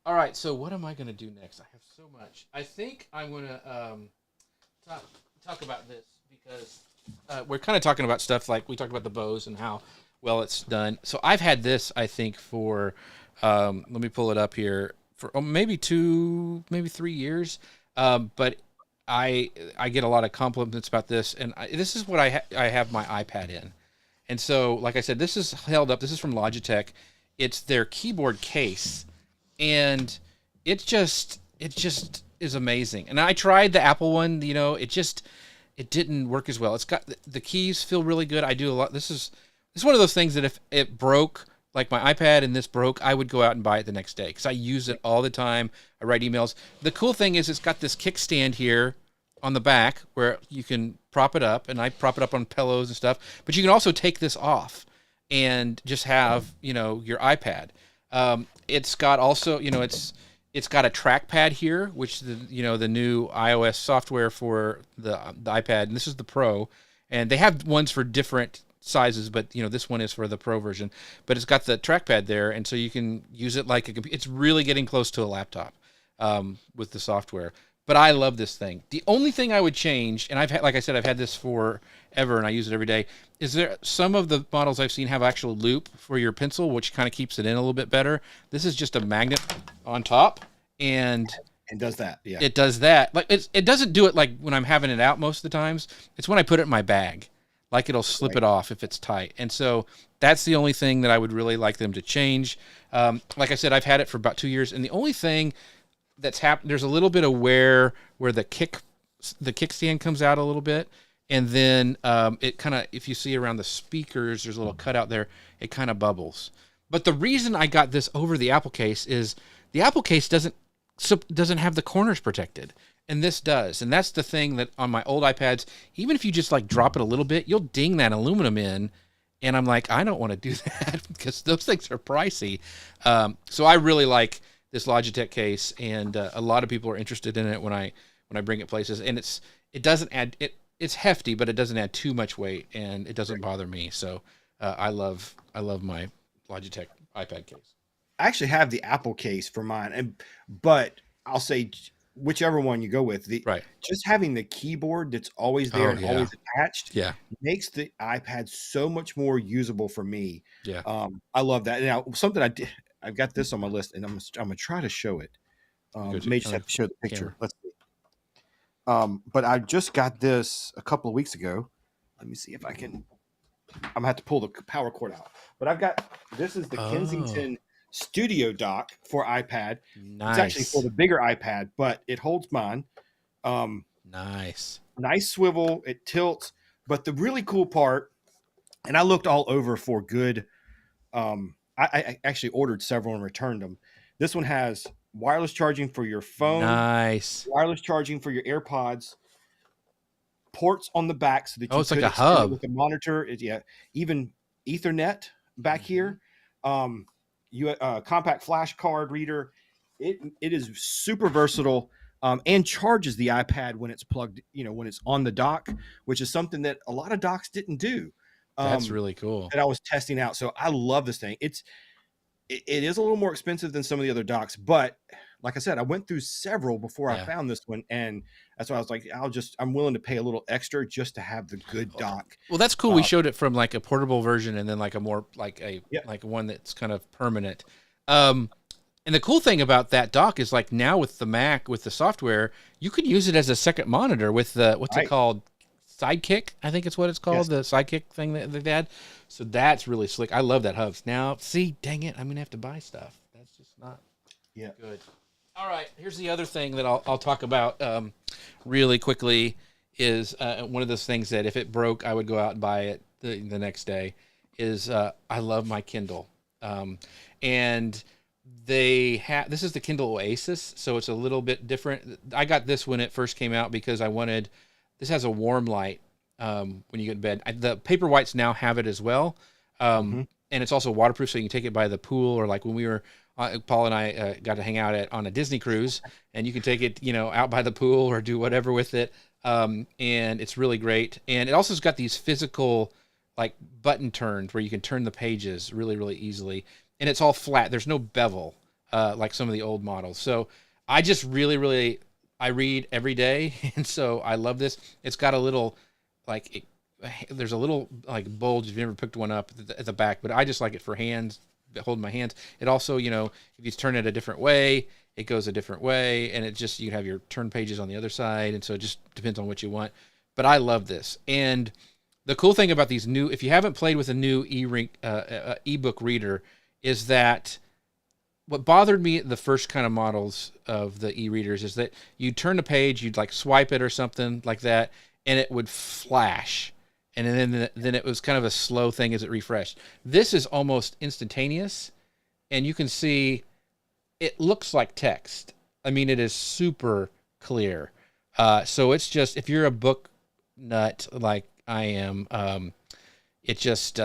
All right. So what am I going to do next? I have so much. I think I'm going to talk about this because we're kind of talking about stuff like we talked about the Bose and how well it's done. So I've had this, I think, for let me pull it up here. For maybe 3 years, but I get a lot of compliments about this, and this is what I have my iPad in, and so like I said, this is held up. This is from Logitech. It's their keyboard case, and it just is amazing. And I tried the Apple one. It just it didn't work as well. It's got the keys feel really good. I do a lot. This is one of those things that if it broke, like my iPad and this broke, I would go out and buy it the next day because I use it all the time. I write emails. The cool thing is it's got this kickstand here on the back where you can prop it up, and I prop it up on pillows and stuff. But you can also take this off and just have, your iPad. It's got also, it's got a trackpad here, which the new iOS software for the iPad, and this is the Pro, and they have ones for different sizes, but this one is for the Pro version. But it's got the trackpad there, and so you can use it like a computer. It's really getting close to a laptop with the software. But I love this thing. The only thing I would change, and like I said, I've had this forever, and I use it every day. Is there some of the models I've seen have actual loop for your pencil, which kind of keeps it in a little bit better. This is just a magnet on top, and does that. Yeah, it does that. Like it doesn't do it like when I'm having it out most of the times. It's when I put it in my bag, like it'll slip it off if it's tight. And so that's the only thing that I would really like them to change. Like I said, I've had it for about 2 years, and the only thing that's happened, there's a little bit of where the kickstand comes out a little bit, and then it kind of, if you see around the speakers, there's a little cutout there, it kind of bubbles. But the reason I got this over the Apple case is the Apple case doesn't have the corners protected, and this does. And that's the thing that on my old iPads, even if you just like drop it a little bit, you'll ding that aluminum in, and I'm like, I don't want to do that because those things are pricey. So I really like this Logitech case, and a lot of people are interested in it when I bring it places. And it doesn't add it's hefty, but it doesn't add too much weight, and it doesn't bother me. So I love my Logitech iPad case. I actually have the Apple case for mine, but I'll say whichever one you go with, just having the keyboard that's always there and always attached, makes the iPad so much more usable for me. Yeah, I love that. Now, something I did. I've got this on my list, and I'm gonna try to show it. May just have to show the picture. Camera. Let's see. But I just got this a couple of weeks ago. Let me see if I can. I'm gonna have to pull the power cord out. But I've got this is the Kensington Studio Dock for iPad. Nice. It's actually for the bigger iPad, but it holds mine. Nice swivel. It tilts. But the really cool part, and I looked all over for good. I actually ordered several and returned them. This one has wireless charging for your phone. Nice. Wireless charging for your AirPods. Ports on the back so that you it's like a hub with the monitor. Even Ethernet back here. Compact flash card reader. It is super versatile. And charges the iPad when it's plugged. When it's on the dock, which is something that a lot of docks didn't do. That's really cool. That I was testing out. So I love this thing. It is a little more expensive than some of the other docks, but like I said, I went through several before I found this one, and that's why I was like, I'm willing to pay a little extra just to have the good dock. Well, that's cool. We showed it from like a portable version, and then like a more like one that's kind of permanent. And the cool thing about that dock is like now with the Mac, with the software, you could use it as a second monitor with the what's it called? Sidekick, I think it's what it's called, the Sidekick thing that they had. So that's really slick. I love that hubs. Now, see, dang it, I'm gonna have to buy stuff. That's just not good. All right, here's the other thing that I'll talk about really quickly is one of those things that if it broke, I would go out and buy it the next day. Is I love my Kindle, and this is the Kindle Oasis, so it's a little bit different. I got this when it first came out because I wanted. This has a warm light when you get in bed. The Paperwhites now have it as well. And it's also waterproof, so you can take it by the pool, or like when we were, Paul and I got to hang out on a Disney cruise, and you can take it, out by the pool or do whatever with it. And it's really great. And it also has got these physical like button turns where you can turn the pages really, really easily. And it's all flat. There's no bevel like some of the old models. So I just really, really... I read every day, and so I love this. It's got a little, there's a little like bulge if you ever picked one up at the back, but I just like it for hands, holding my hands. It also, if you turn it a different way, it goes a different way, and it just, you have your turn pages on the other side, and so it just depends on what you want. But I love this. And the cool thing about these new, if you haven't played with a new ebook reader, is that what bothered me the first kind of models of the e-readers is that you turn a page, you'd like swipe it or something like that, and it would flash, and then it was kind of a slow thing as it refreshed. This is almost instantaneous, and you can see it looks like text. I mean, it is super clear. So it's just, if you're a book nut like I am, it just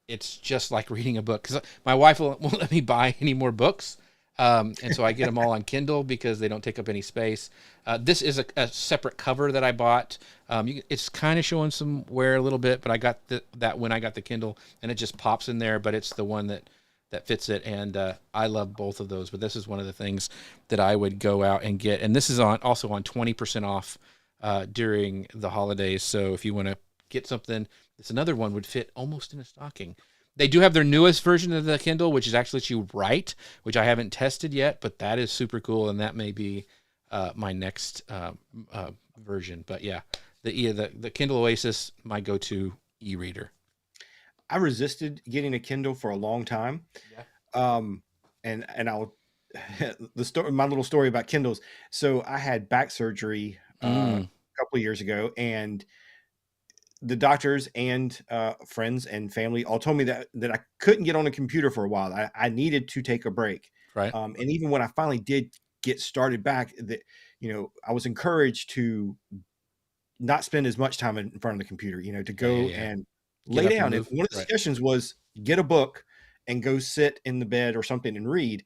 it's just like reading a book. Because my wife won't let me buy any more books, and so I get them all on Kindle because they don't take up any space. This is a separate cover that I bought. It's kind of showing some wear a little bit, but I got that when I got the Kindle, and it just pops in there. But it's the one that fits it, and I love both of those. But this is one of the things that I would go out and get, and this is also on 20% off during the holidays. So if you want to get something, it's another one would fit almost in a stocking. They do have their newest version of the Kindle, which is actually you write, which I haven't tested yet, but that is super cool, and that may be my next version. But yeah, the Kindle Oasis, my go-to e-reader. I resisted getting a Kindle for a long time. Yeah. And I'll the story, my little story about Kindles. So I had back surgery a couple of years ago, and the doctors and friends and family all told me that I couldn't get on a computer for a while. I needed to take a break. Right. And even when I finally did get started back, that I was encouraged to not spend as much time in front of the computer. To go and lay down. And one of the suggestions was get a book and go sit in the bed or something and read.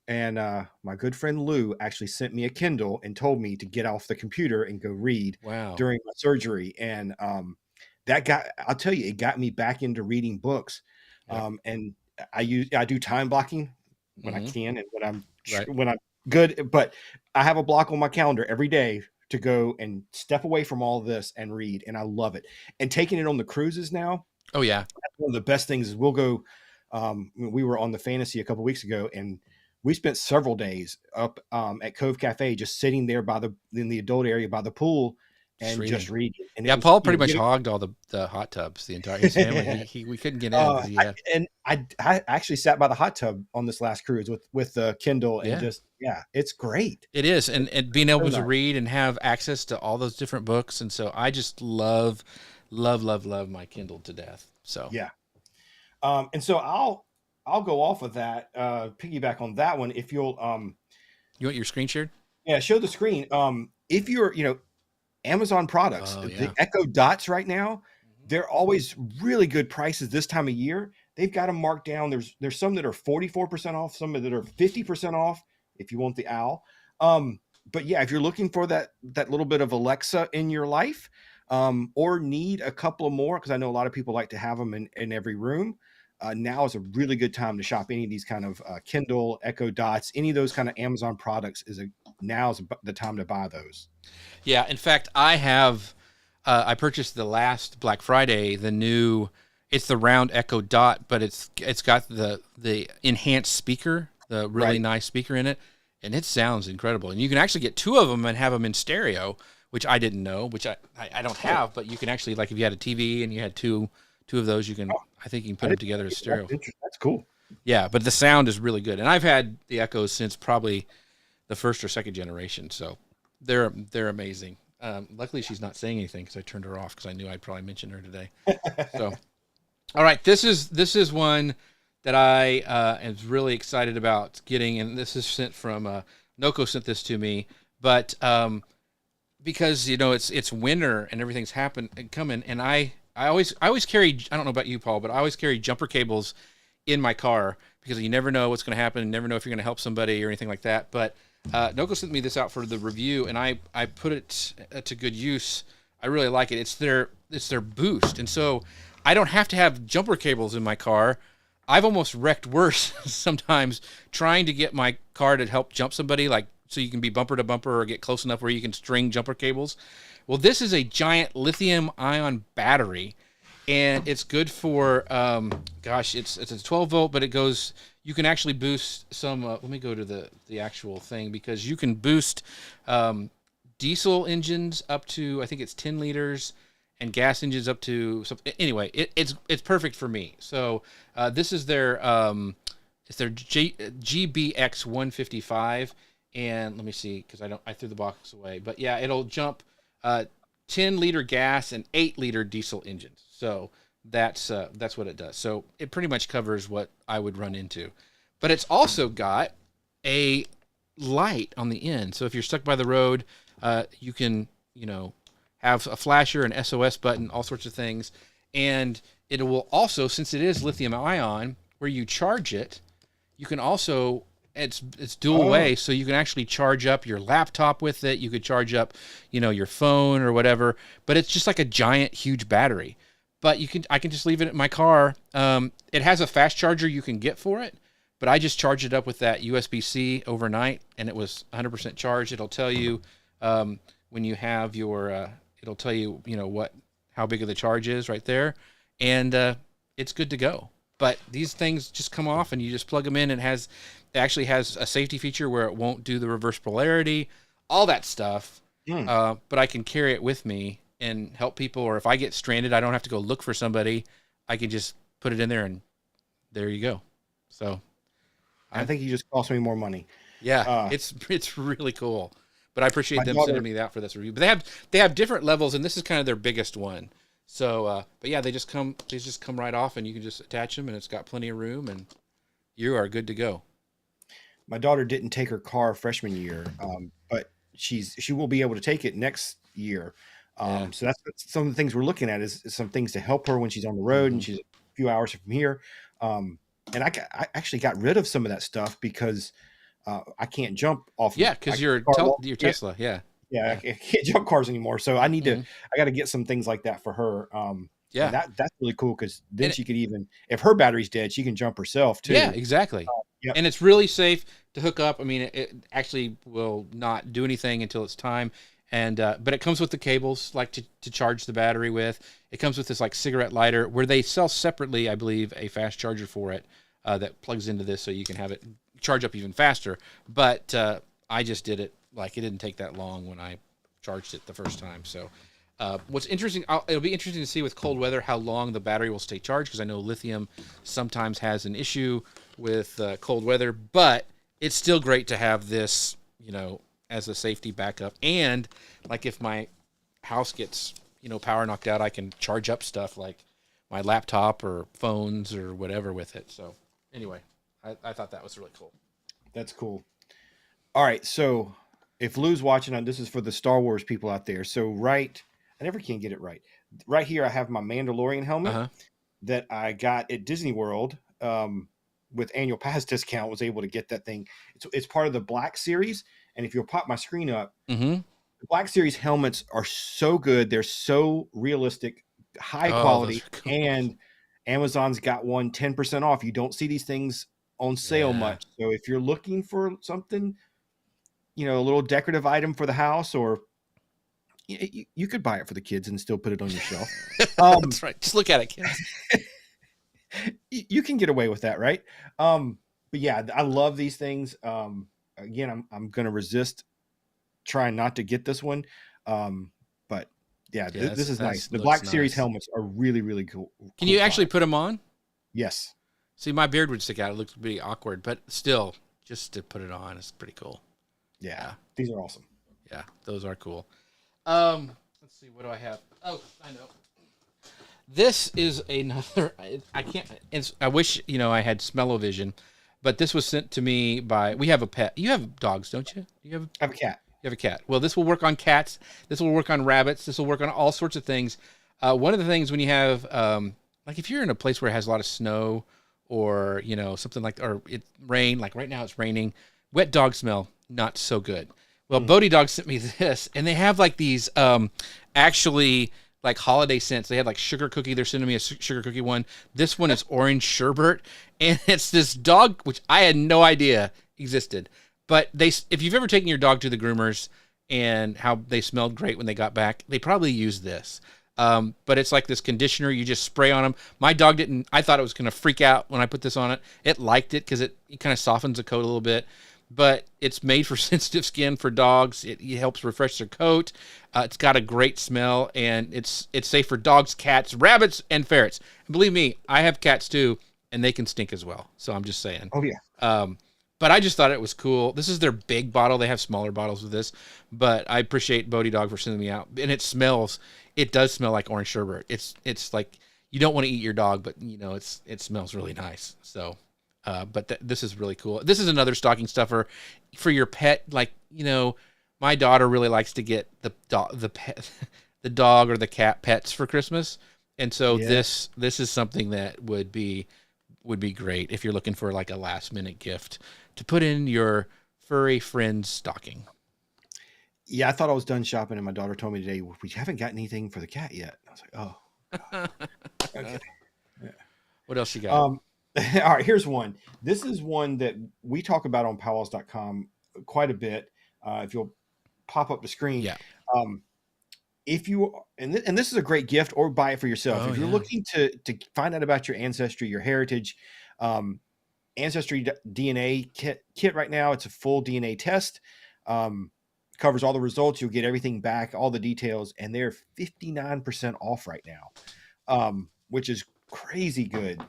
And my good friend Lou actually sent me a Kindle and told me to get off the computer and go read during my surgery. And I'll tell you, it got me back into reading books. And I do time blocking when I can and when I'm good. But I have a block on my calendar every day to go and step away from all this and read. And I love it. And taking it on the cruises now. Oh yeah. One of the best things is we'll go. We were on the Fantasy a couple of weeks ago, and we spent several days up at Cove Cafe, just sitting there in the adult area by the pool and just reading. And Paul pretty much hogged all the hot tubs, the entire his family. We couldn't get in. I actually sat by the hot tub on this last cruise with the Kindle and it's great. It is, and being able to read and have access to all those different books, and so I just love my Kindle to death. So yeah, and so I'll go off of that, piggyback on that one. If you'll, you want your screen shared? Yeah, show the screen. If you're, Amazon products, the Echo Dots right now, they're always really good prices this time of year. They've got them marked down. There's some that are 44% off, some that are 50% off if you want the owl. But yeah, if you're looking for that little bit of Alexa in your life, or need a couple of more, because I know a lot of people like to have them in every room. Now is a really good time to shop any of these kind of Kindle, Echo Dots, any of those kind of Amazon products. Now is the time to buy those. Yeah, in fact, I purchased the last Black Friday it's the round Echo Dot, but it's got the enhanced speaker, the really nice speaker in it, and it sounds incredible. And you can actually get two of them and have them in stereo, which I didn't know, which I don't have, but you can actually, like if you had a TV and you had two of those, I think you can put them together as stereo. That's cool. Yeah, but the sound is really good. And I've had the Echoes since probably the first or second generation, so they're amazing. Luckily, she's not saying anything because I turned her off because I knew I'd probably mention her today. So, all right, this is one that I am really excited about getting, and this is sent from Noko sent this to me, but because it's winter and everything's coming, and I always carry, I don't know about you, Paul, but I always carry jumper cables in my car because you never know what's going to happen, you never know if you're going to help somebody or anything like that. But Noko sent me this out for the review, and I put it to good use. I really like it. It's their boost, and so I don't have to have jumper cables in my car. I've almost wrecked worse sometimes trying to get my car to help jump somebody, like so you can be bumper to bumper or get close enough where you can string jumper cables. Well, this is a giant lithium-ion battery, and it's good for it's a 12 volt, but you can actually boost some. Let me go to the actual thing, because you can boost diesel engines up to, I think it's 10 liters, and gas engines up to. So anyway, it's perfect for me. So this is their GBX 155, and let me see, because I threw the box away, but yeah, it'll jump 10-liter gas and 8-liter diesel engines. So that's what it does. So it pretty much covers what I would run into. But it's also got a light on the end. So if you're stuck by the road, you can, have a flasher, an SOS button, all sorts of things. And it will also, since it is lithium ion, where you charge it, you can also, it's dual way, so you can actually charge up your laptop with it. You could charge up, your phone or whatever, but it's just like a giant, huge battery. But I can just leave it in my car. It has a fast charger you can get for it, but I just charged it up with that USB-C overnight, and it was 100% charged. It'll tell you when you have your, it'll tell you, how big of the charge is right there, and it's good to go. But these things just come off, and you just plug them in. It actually has a safety feature where it won't do the reverse polarity, all that stuff. But I can carry it with me and help people, or if I get stranded, I don't have to go look for somebody. I can just put it in there, and there you go. So I think you just cost me more money. Yeah, it's really cool. But I appreciate them sending me that for this review. But they have different levels, and this is kind of their biggest one. So, but yeah, they just come right off, and you can just attach them, and it's got plenty of room, and you are good to go. My daughter didn't take her car freshman year, but she will be able to take it next year. So that's some of the things we're looking at is some things to help her when she's on the road and she's a few hours from here. And I actually got rid of some of that stuff because I can't jump off. Yeah, because your Tesla. Yeah. I can't jump cars anymore. So I need I got to get some things like that for her. That's really cool because then she could even, if her battery's dead, she can jump herself too. Yeah, exactly. And it's really safe to hook up. I mean, it actually will not do anything until it's time. And but it comes with the cables like to charge the battery with. It comes with this like cigarette lighter where they sell separately, I believe, a fast charger for it that plugs into this so you can have it charge up even faster. But I just did it. Like, it didn't take that long when I charged it the first time. So what's interesting, it'll be interesting to see with cold weather how long the battery will stay charged, because I know lithium sometimes has an issue with cold weather, but it's still great to have this, as a safety backup. And like if my house gets, power knocked out, I can charge up stuff like my laptop or phones or whatever with it. So anyway, I thought that was really cool. That's cool. All right. So if Lou's watching, this is for the Star Wars people out there. So I never can get it right. Right here, I have my Mandalorian helmet that I got at Disney World with annual pass discount. Was able to get that thing. It's part of the Black Series. And if you'll pop my screen up, the Black Series helmets are so good. They're so realistic, high quality. Cool. And Amazon's got 10% off. You don't see these things on sale much. So if you're looking for something, a little decorative item for the house, or you could buy it for the kids and still put it on your shelf. That's right. Just look at it, kids. You can get away with that, right? But yeah, I love these things. Again, I'm going to resist trying not to get this one. But yeah, this is nice. The Black Series helmets are really, really cool. Can you actually put them on? Yes. See, my beard would stick out. It looks pretty awkward, but still, just to put it on, it's pretty cool. Yeah, these are awesome. Yeah, those are cool. Let's see, what do I have? Oh, I know. This is another. I can't. I wish I had smell-o-vision, but this was sent to me by. We have a pet. You have dogs, don't you? I have a cat. You have a cat. Well, this will work on cats. This will work on rabbits. This will work on all sorts of things. One of the things when you have, like, if you're in a place where it has a lot of snow, or something like, or it rain. Like right now, it's raining. Wet dog smell. Not so good. Well, Bodie Dog sent me this, and they have like these actually like holiday scents. They had like sugar cookie. They're sending me a sugar cookie one. This one is orange sherbet, and it's this dog, which I had no idea existed. But if you've ever taken your dog to the groomers and how they smelled great when they got back, they probably use this. But it's like this conditioner you just spray on them. My dog didn't. I thought it was going to freak out when I put this on it. It liked it because it kind of softens the coat a little bit. But it's made for sensitive skin for dogs. It helps refresh their coat. It's got a great smell, and it's safe for dogs, cats, rabbits, and ferrets. And believe me, I have cats too, and they can stink as well. So I'm just saying. Oh yeah. But I just thought it was cool. This is their big bottle. They have smaller bottles of this, but I appreciate Bodie Dog for sending me out. And it does smell like orange sherbet. It's like you don't want to eat your dog, but it smells really nice. So, but this is really cool. This is another stocking stuffer for your pet. Like my daughter really likes to get the pet, the dog or the cat pets for Christmas, and so Yeah. this is something that would be great if you're looking for like a last minute gift to put in your furry friend's stocking. Yeah, I thought I was done shopping, and my daughter told me today we haven't got anything for the cat yet. I was like, oh, God. Okay. Yeah. What else you got? All right, here's one. This is one that we talk about on powwows.com quite a bit. If you'll pop up the screen. Yeah. If you and this is a great gift, or buy it for yourself. Oh, If you're yeah. looking to find out about your ancestry, your heritage, ancestry DNA kit right now, it's a full DNA test. Covers all the results. You'll get everything back, all the details, and they're 59% off right now, which is crazy good.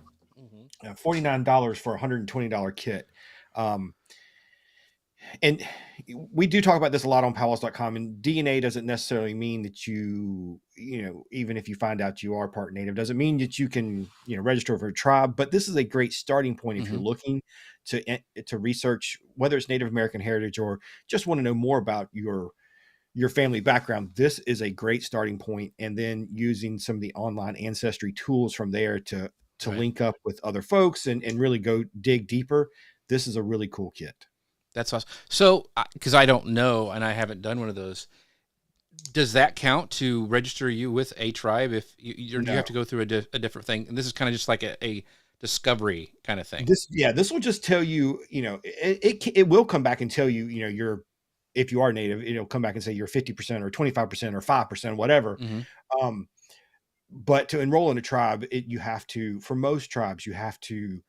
$49 for a $120 kit. And we do talk about this a lot on powwows.com, and DNA doesn't necessarily mean that even if you find out you are part native, doesn't mean that you can, register for a tribe, but this is a great starting point if you're looking to research, whether it's Native American heritage or just want to know more about your family background. This is a great starting point. And then using some of the online ancestry tools from there to Right. link up with other folks and really go dig deeper. This is a really cool kit. That's awesome. So, because I don't know, and I haven't done one of those, does that count to register you with a tribe? If you have to go through a different thing, and this is kind of just like a discovery kind of thing. This will just tell you, it will come back and tell you, if you are native, it'll come back and say you're 50% or 25% or 5%, whatever. But to enroll in a tribe, for most tribes, you have to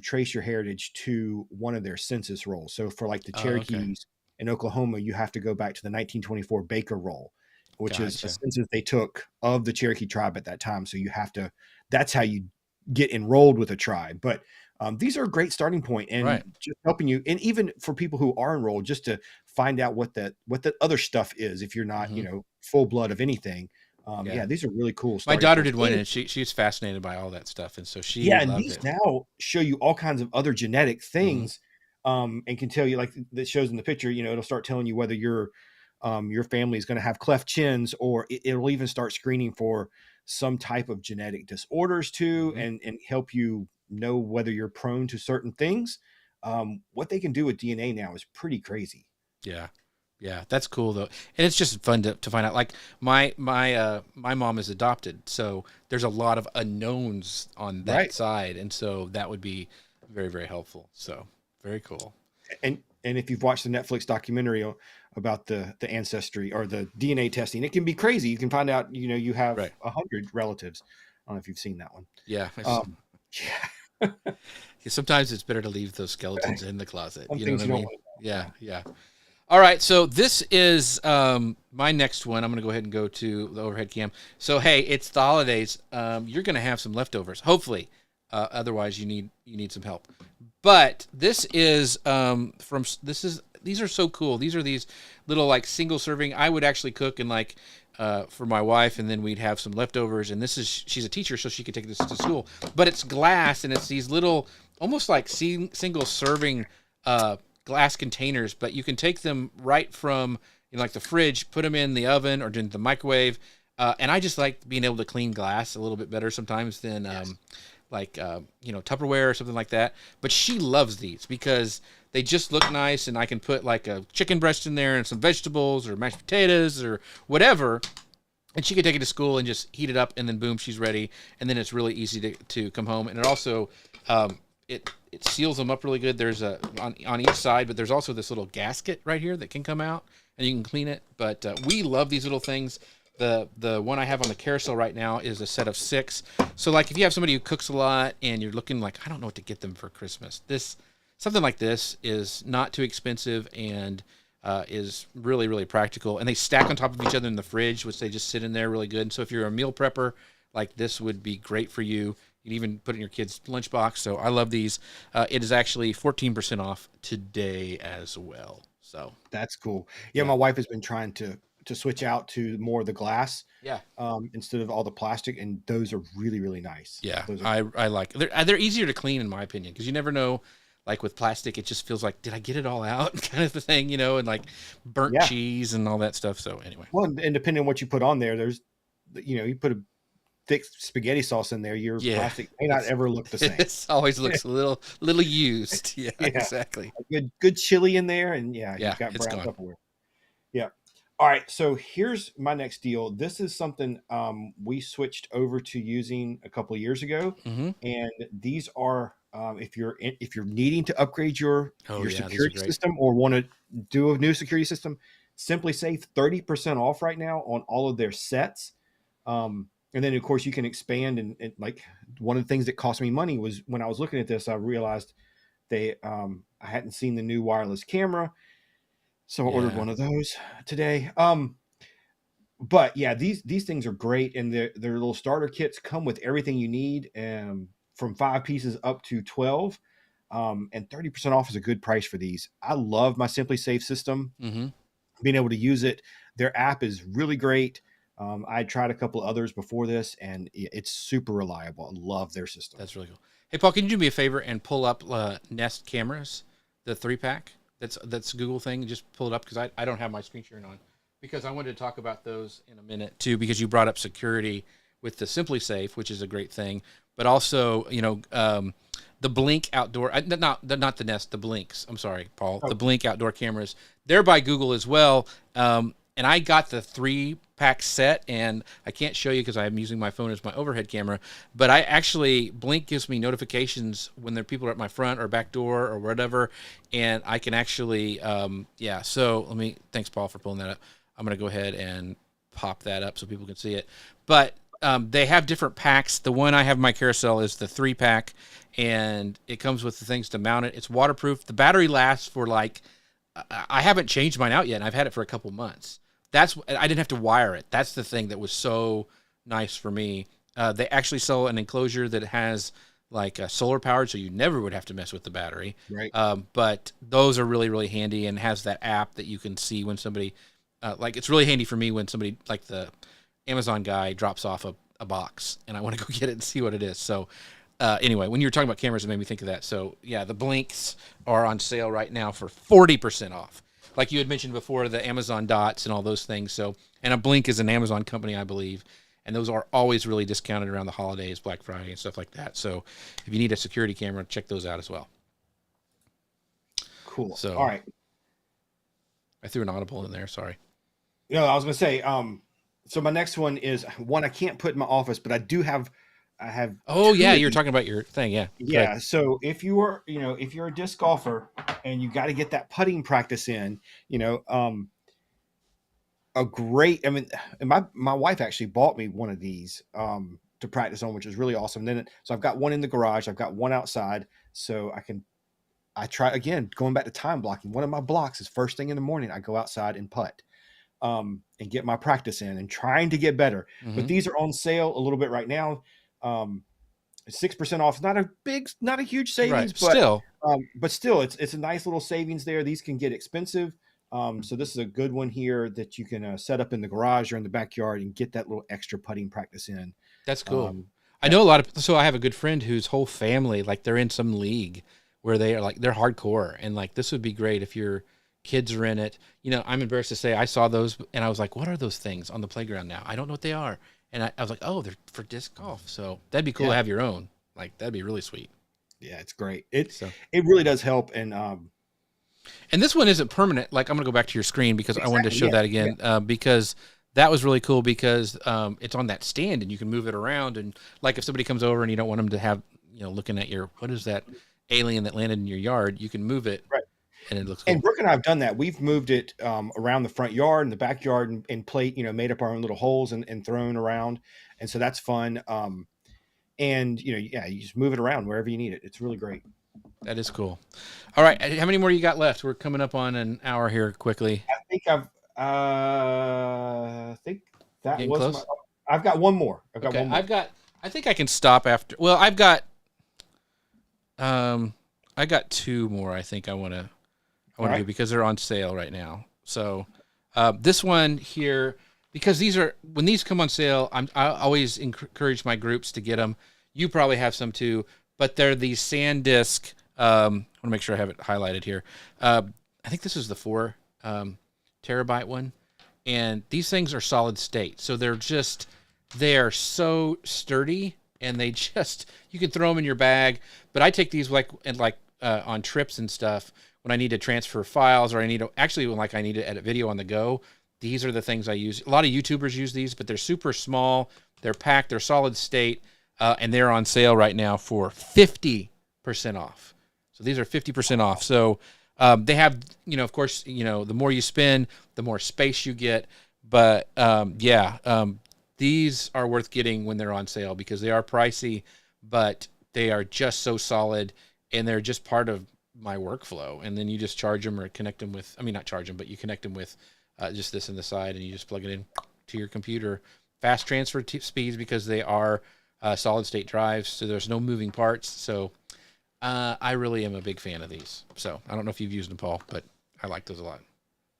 trace your heritage to one of their census rolls. So for like the Cherokees in Oklahoma, you have to go back to the 1924 Baker roll, which is a census they took of the Cherokee tribe at that time. So that's how you get enrolled with a tribe. But these are a great starting point, and just helping you. And even for people who are enrolled, just to find out what the other stuff is, if you're not, full blood of anything. These are really cool. My daughter did one, and she's fascinated by all that stuff, and so she loved and these it. now show you all kinds of other genetic things, and can tell you, like that shows in the picture. It'll start telling you whether your family is going to have cleft chins, or it'll even start screening for some type of genetic disorders too, and help you know whether you're prone to certain things. What they can do with DNA now is pretty crazy. Yeah, that's cool though, and it's just fun to find out. Like my mom is adopted, so there's a lot of unknowns on that side, and so that would be very, very helpful. So very cool. And if you've watched the Netflix documentary about the ancestry or the DNA testing, it can be crazy. You can find out you have 100 relatives. I don't know if you've seen that one. Yeah. Sometimes it's better to leave those skeletons in the closet. You know what I mean? Yeah. All right, so this is my next one. I'm going to go ahead and go to the overhead cam. So, hey, it's the holidays. You're going to have some leftovers, hopefully. Otherwise, you need some help. But this is these are so cool. These are these little like single serving. I would actually cook and like for my wife, and then we'd have some leftovers. And she's a teacher, so she could take this to school. But it's glass, and it's these little almost like single serving glass containers, but you can take them right from like the fridge, put them in the oven or in the microwave, and I just like being able to clean glass a little bit better sometimes than Tupperware or something like that. But she loves these because they just look nice, and I can put like a chicken breast in there and some vegetables or mashed potatoes or whatever, and she can take it to school and just heat it up, and then boom, she's ready. And then it's really easy to come home, and it also it seals them up really good. There's on each side, but there's also this little gasket right here that can come out, and you can clean it. But we love these little things. The one I have on the carousel right now is a set of 6. So like if you have somebody who cooks a lot and you're looking like, I don't know what to get them for Christmas, something like this is not too expensive and is really, really practical. And they stack on top of each other in the fridge, which they just sit in there really good. And so if you're a meal prepper, like this would be great for you. You can even put it in your kid's lunchbox. So I love these. It is actually 14% off today as well. So That's cool. Yeah, yeah, my wife has been trying to switch out to more of the glass yeah, instead of all the plastic, and those are really really nice. yeah. Those are I like they're easier to clean in my opinion because you never know. Like with plastic, it just feels like, did I get it all out, kind of the thing, and like burnt yeah. cheese and all that stuff. So anyway, Well, and depending on what you put on there, there's you put a thick spaghetti sauce in there, your yeah, plastic may not it's ever look the same. it always looks a little used. Yeah, Yeah, exactly. a good chili in there, and yeah, Yeah, you've got it's brown gone. Tupperware. Yeah. All right. So here's my next deal. This is something we switched over to using a couple of years ago, Mm-hmm. and these are if you're needing to upgrade Oh your yeah, these are security great. system or want to do a new security system, simply save 30% off right now on all of their sets. And then of course you can expand and like one of the things that cost me money was when I was looking at this, I realized I hadn't seen the new wireless camera, so I ordered Yeah, one of those today. But yeah, these things are great, and their little starter kits come with everything you need, from 5 pieces up to 12. And 30% off is a good price for these. I love my Simply Safe system. mm-hmm. Being able to use it, their app is really great. I tried a couple others before this, and it's super reliable. I love their system. That's really cool. Hey Paul, can you do me a favor and pull up Nest cameras, the 3-pack? That's a Google thing. Just pull it up because I don't have my screen sharing on, because I wanted to talk about those in a minute too, because you brought up security with the Simply Safe, which is a great thing, but also the Blink outdoor, not the Nest, the Blinks. I'm sorry, Paul. The Oh, Blink outdoor cameras. They're by Google as well. And I got the 3-pack set, and I can't show you because I'm using my phone as my overhead camera. But I actually Blink gives me notifications when there are people at my front or back door or whatever, and I can actually yeah. So thanks Paul for pulling that up. I'm gonna go ahead and pop that up so people can see it. But they have different packs. The one I have in my carousel is the 3-pack, and it comes with the things to mount it. It's waterproof. The battery lasts for like I haven't changed mine out yet, and I've had it for a couple months. I didn't have to wire it. That's the thing that was so nice for me. They actually sell an enclosure that has like solar powered, so you never would have to mess with the battery. right. But those are really really handy, and has that app that you can see when somebody like it's really handy for me when somebody like the Amazon guy drops off a box, and I want to go get it and see what it is. So anyway, when you were talking about cameras, it made me think of that. So yeah, the Blinks are on sale right now for 40% off. Like you had mentioned before, the Amazon Dots and all those things. So, and a Blink is an Amazon company, I believe, and those are always really discounted around the holidays, Black Friday, and stuff like that. So, if you need a security camera, check those out as well. Cool. All So, right. I threw an audible in there. Sorry. No, I was gonna say, so my next one is one I can't put in my office, but I have Oh two yeah, of you were these. talking about your thing. Yeah. Good. Yeah. So if you're a disc golfer and you got to get that putting practice in, a great, I mean, and my wife actually bought me one of these to practice on, which is really awesome. So I've got one in the garage, I've got one outside, so I try again, going back to time blocking. One of my blocks is first thing in the morning, I go outside and putt. And get my practice in and trying to get better. But Mm-hmm. these are on sale a little bit right now. 6% off. Not a huge Right. savings, Still. but still, it's a nice little savings there. These can get expensive. So this is a good one here that you can set up in the garage or in the backyard and get that little extra putting practice in. That's cool. Um, I yeah, know a lot of, so I have a good friend whose whole family, like they're in some league where they are like, they're hardcore. And like, this would be great if your kids are in it. I'm embarrassed to say I saw those and I was like, what are those things on the playground now? I don't know what they are. And I was like, oh, they're for disc golf. So that'd be cool to yeah, have your own. Like, that'd be really sweet. yeah. It's great. It So, it really does help. And and this one isn't permanent. Like, I'm going to go back to your screen because I wanted to exactly, show yeah, that yeah. again because that was really cool because it's on that stand and you can move it around. And like if somebody comes over and you don't want them to have, looking at what is that alien that landed in your yard, you can move it Right. and it looks And cool. Brooke and I have done that. We've moved it around the front yard and the backyard and plate, made up our own little holes and thrown around. And so that's fun. And yeah, you just move it around wherever you need it. It's really great. That is cool. All right. How many more you got left? We're coming up on an hour here quickly. I think that Getting was my. close. I've got one more. I've got Okay. one more. I think I can stop after. Well, um, I got two more. I think I All want to do right. because they're on sale right now. So this one here, because these are when these come on sale, I always encourage my groups to get them. You probably have some too, but they're these SanDisk. I want to make sure I have it highlighted here. I think this is the 4 terabyte one, and these things are solid state, so they are so sturdy, and they just you can throw them in your bag. But I take these on trips and stuff when I need to transfer files or I need to actually when I need to edit video on the go. These are the things I use. A lot of YouTubers use these, but they're super small. They're packed. They're solid state, and they're on sale right now for 50% off. So these are 50% off. So they have, of course, the more you spend, the more space you get. But these are worth getting when they're on sale because they are pricey, but they are just so solid, and they're just part of my workflow. And then you just charge them or connect them with, not charge them, but you connect them with just this in the side, and you just plug it in to your computer. Fast transfer speeds because they are solid state drives, so there's no moving parts. So I really am a big fan of these. So I don't know if you've used them, Paul, but I like those a lot.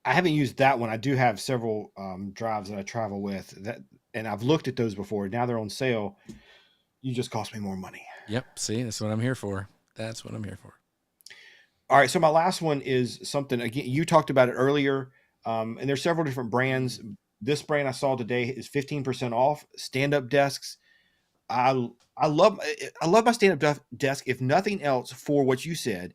I haven't used that one. I do have several drives that I travel with that, and I've looked at those before. Now they're on sale. You just cost me more money. Yep. See, that's what I'm here for. That's what I'm here for. All right. So my last one is something, again, you talked about it earlier. And there's several different brands. This brand I saw today is 15% off. Stand-up desks. I love my stand-up desk. If nothing else, for what you said,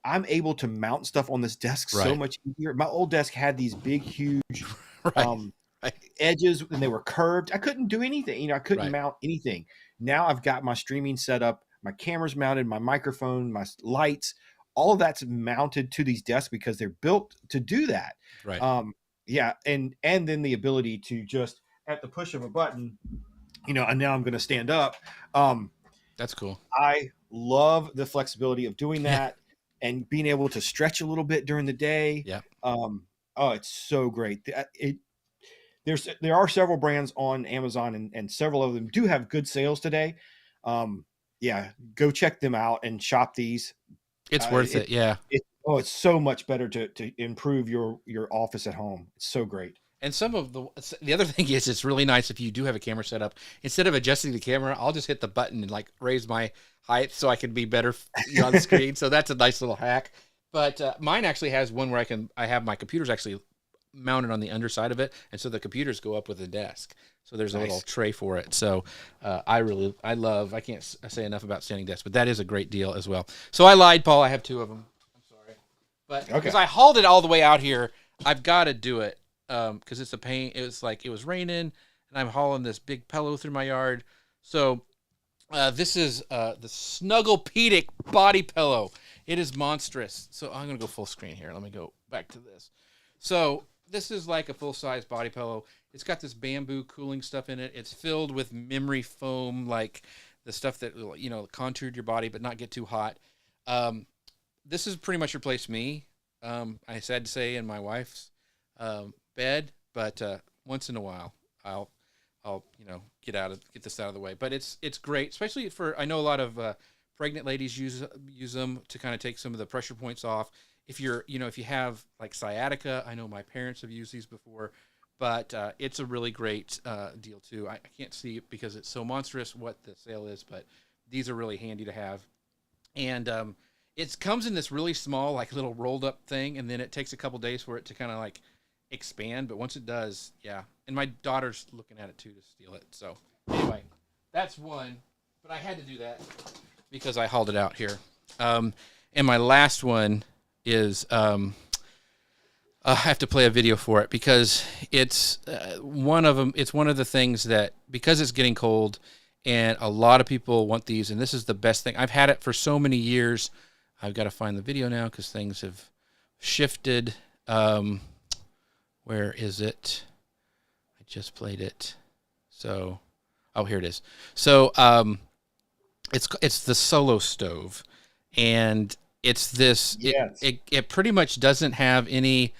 I'm able to mount stuff on this desk so Right. much easier. My old desk had these big, huge Right. Right. edges, and they were curved. I couldn't do anything. I couldn't Right. mount anything. Now I've got my streaming set up, my camera's mounted, my microphone, my lights, all of that's mounted to these desks because they're built to do that. Right. Yeah, and then the ability to just at the push of a button, and now I'm going to stand up. That's cool. I love the flexibility of doing that and being able to stretch a little bit during the day. Yeah. Oh, it's so great. There are several brands on Amazon, and several of them do have good sales today. Yeah, go check them out and shop these. It's worth it. Yeah. It's so much better to improve your office at home. It's so great. And some of the other thing is, it's really nice if you do have a camera set up. Instead of adjusting the camera, I'll just hit the button and raise my height so I can be better on the screen. So that's a nice little hack. But mine actually has one where I have my computers actually mounted on the underside of it, and so the computers go up with the desk. So there's a little tray for it. So I can't say enough about standing desks, but that is a great deal as well. So I lied, Paul. I have two of them. I'm sorry, but because I hauled it all the way out here, I've got to do it. Because it's a pain. It was raining, and I'm hauling this big pillow through my yard. So this is the Snugglepedic body pillow. It is monstrous. So I'm gonna go full screen here. Let me go back to this. So this is like a full-size body pillow. It's got this bamboo cooling stuff in it. It's filled with memory foam, like the stuff that contoured your body but not get too hot. This has pretty much replaced me. I sad to say, in my wife's bed, but once in a while I'll get this out of the way. But it's great, especially I know a lot of pregnant ladies use them to kind of take some of the pressure points off. If you have like sciatica, I know my parents have used these before, but it's a really great deal too. I can't see it because it's so monstrous what the sale is, but these are really handy to have. And it comes in this really small, little rolled up thing, and then it takes a couple days for it to kind of expand. But once it does, yeah. And my daughter's looking at it too to steal it. So anyway, that's one. But I had to do that because I hauled it out here. And my last one is I have to play a video for it because it's one of them. It's one of the things that, because it's getting cold and a lot of people want these, and this is the best thing. I've had it for so many years. I've got to find the video now because things have shifted. Where is it? I just played it. So, here it is. So, it's the Solo Stove, and it's this. Yes. It pretty much doesn't have any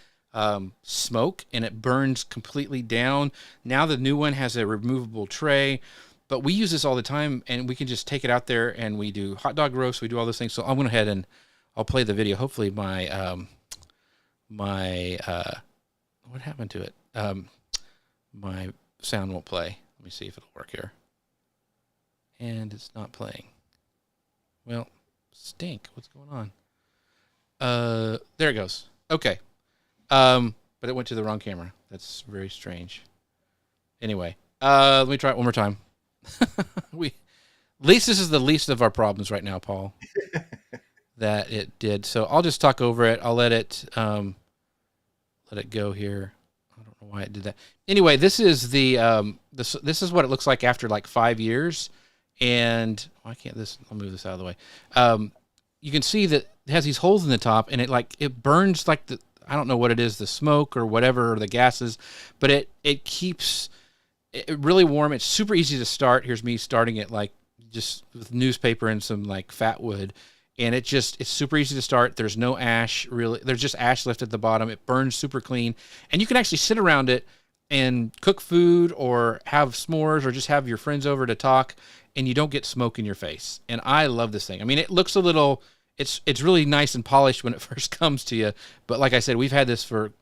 smoke, and it burns completely down. Now the new one has a removable tray. but we use this all the time, and we can just take it out there and we do hot dog roast. We do all those things. So I'm going ahead and I'll play the video. Hopefully my what happened to it? My sound won't play. Let me see if it'll work here. And it's not playing. Well, stink. What's going on? There it goes. Okay. But it went to the wrong camera. That's very strange. Anyway, let me try it one more time. At least this is the least of our problems right now, Paul. That it did. So I'll just talk over it. I'll let it go here. I don't know why it did that. Anyway, this is this is what it looks like after like 5 years. And why can't this? I'll move this out of the way. You can see that it has these holes in the top, and it burns like I don't know what it is, the smoke or whatever, or the gases, but it keeps it really warm. It's super easy to start. Here's me starting it like just with newspaper and some like fat wood, and it's super easy to start. There's no ash really. There's just ash left at the bottom. It burns super clean, and you can actually sit around it and cook food or have s'mores or just have your friends over to talk, and you don't get smoke in your face. And I love this thing. I mean, it looks a little, it's really nice and polished when it first comes to you. But like I said, we've had this for,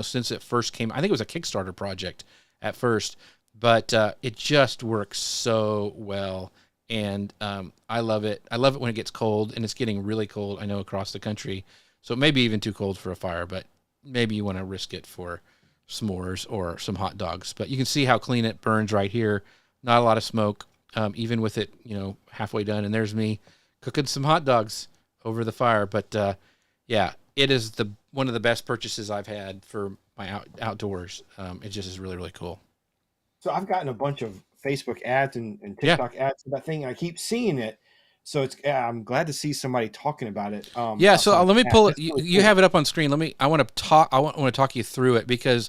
since it first came. I think it was a Kickstarter project at first, but it just works so well. And I love it. I love it when it gets cold, and it's getting really cold, I know, across the country. So it may be even too cold for a fire, but maybe you want to risk it for s'mores or some hot dogs. But you can see how clean it burns right here. Not a lot of smoke, even with it, halfway done. And there's me cooking some hot dogs over the fire. But yeah, it is one of the best purchases I've had for my outdoors. It just is really, really cool. So I've gotten a bunch of Facebook ads and TikTok ads for that thing, and I keep seeing it. So I'm glad to see somebody talking about it. Yeah. So let me pull it. Really You have it up on screen. I want to talk you through it because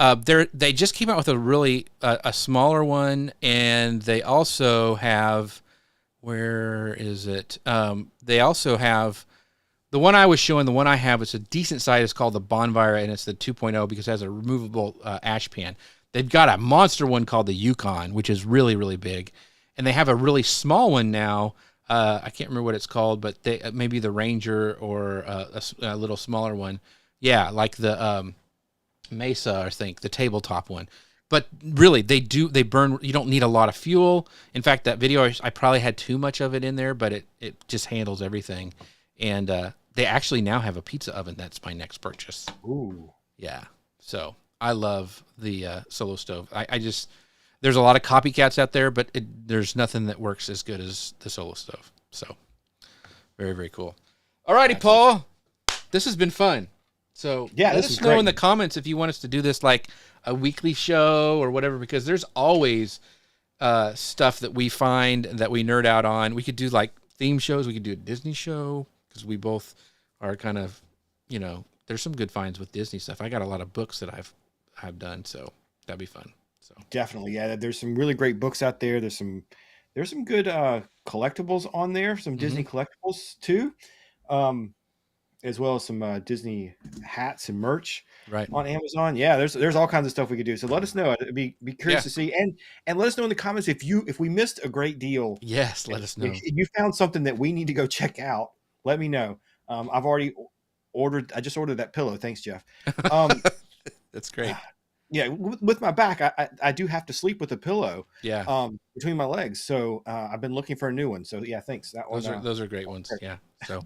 they just came out with a really a smaller one, and they also have, where is it? They also have the one I was showing. The one I have, it's a decent size. It's called the Bonfire, and it's the 2.0 because it has a removable ash pan. They've got a monster one called the Yukon, which is really, really big, and they have a really small one now. I can't remember what it's called, but maybe the Ranger or a little smaller one. Yeah, like the Mesa, I think, the tabletop one. But really, they burn. You don't need a lot of fuel. In fact, that video, I probably had too much of it in there, but it just handles everything. And they actually now have a pizza oven. That's my next purchase. Ooh. Yeah. So I love the Solo Stove. There's a lot of copycats out there, but there's nothing that works as good as the Solo Stove. So very, very cool. All righty, Paul. This has been fun. So yeah, let us know in the comments if you want us to do this like a weekly show or whatever, because there's always stuff that we find that we nerd out on. We could do like theme shows. We could do a Disney show because we both are kind of, there's some good finds with Disney stuff. I got a lot of books that I've done, so that'd be fun. So definitely, yeah. There's some really great books out there. There's some good collectibles on there. Some Disney collectibles too, as well as some Disney hats and merch on Amazon. Yeah, there's all kinds of stuff we could do. So let us know. I'd be curious to see, and let us know in the comments if we missed a great deal. Yes, let us know. If you found something that we need to go check out, let me know. I've already ordered. I just ordered that pillow. Thanks, Jeff. That's great. Yeah, with my back, I do have to sleep with a pillow. Yeah. Between my legs. So I've been looking for a new one. So yeah, thanks. Those are great ones. Yeah. So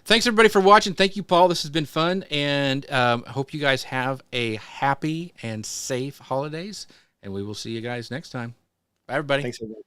thanks everybody for watching. Thank you, Paul. This has been fun, and I hope you guys have a happy and safe holidays. And we will see you guys next time. Bye, everybody. Thanks, everybody.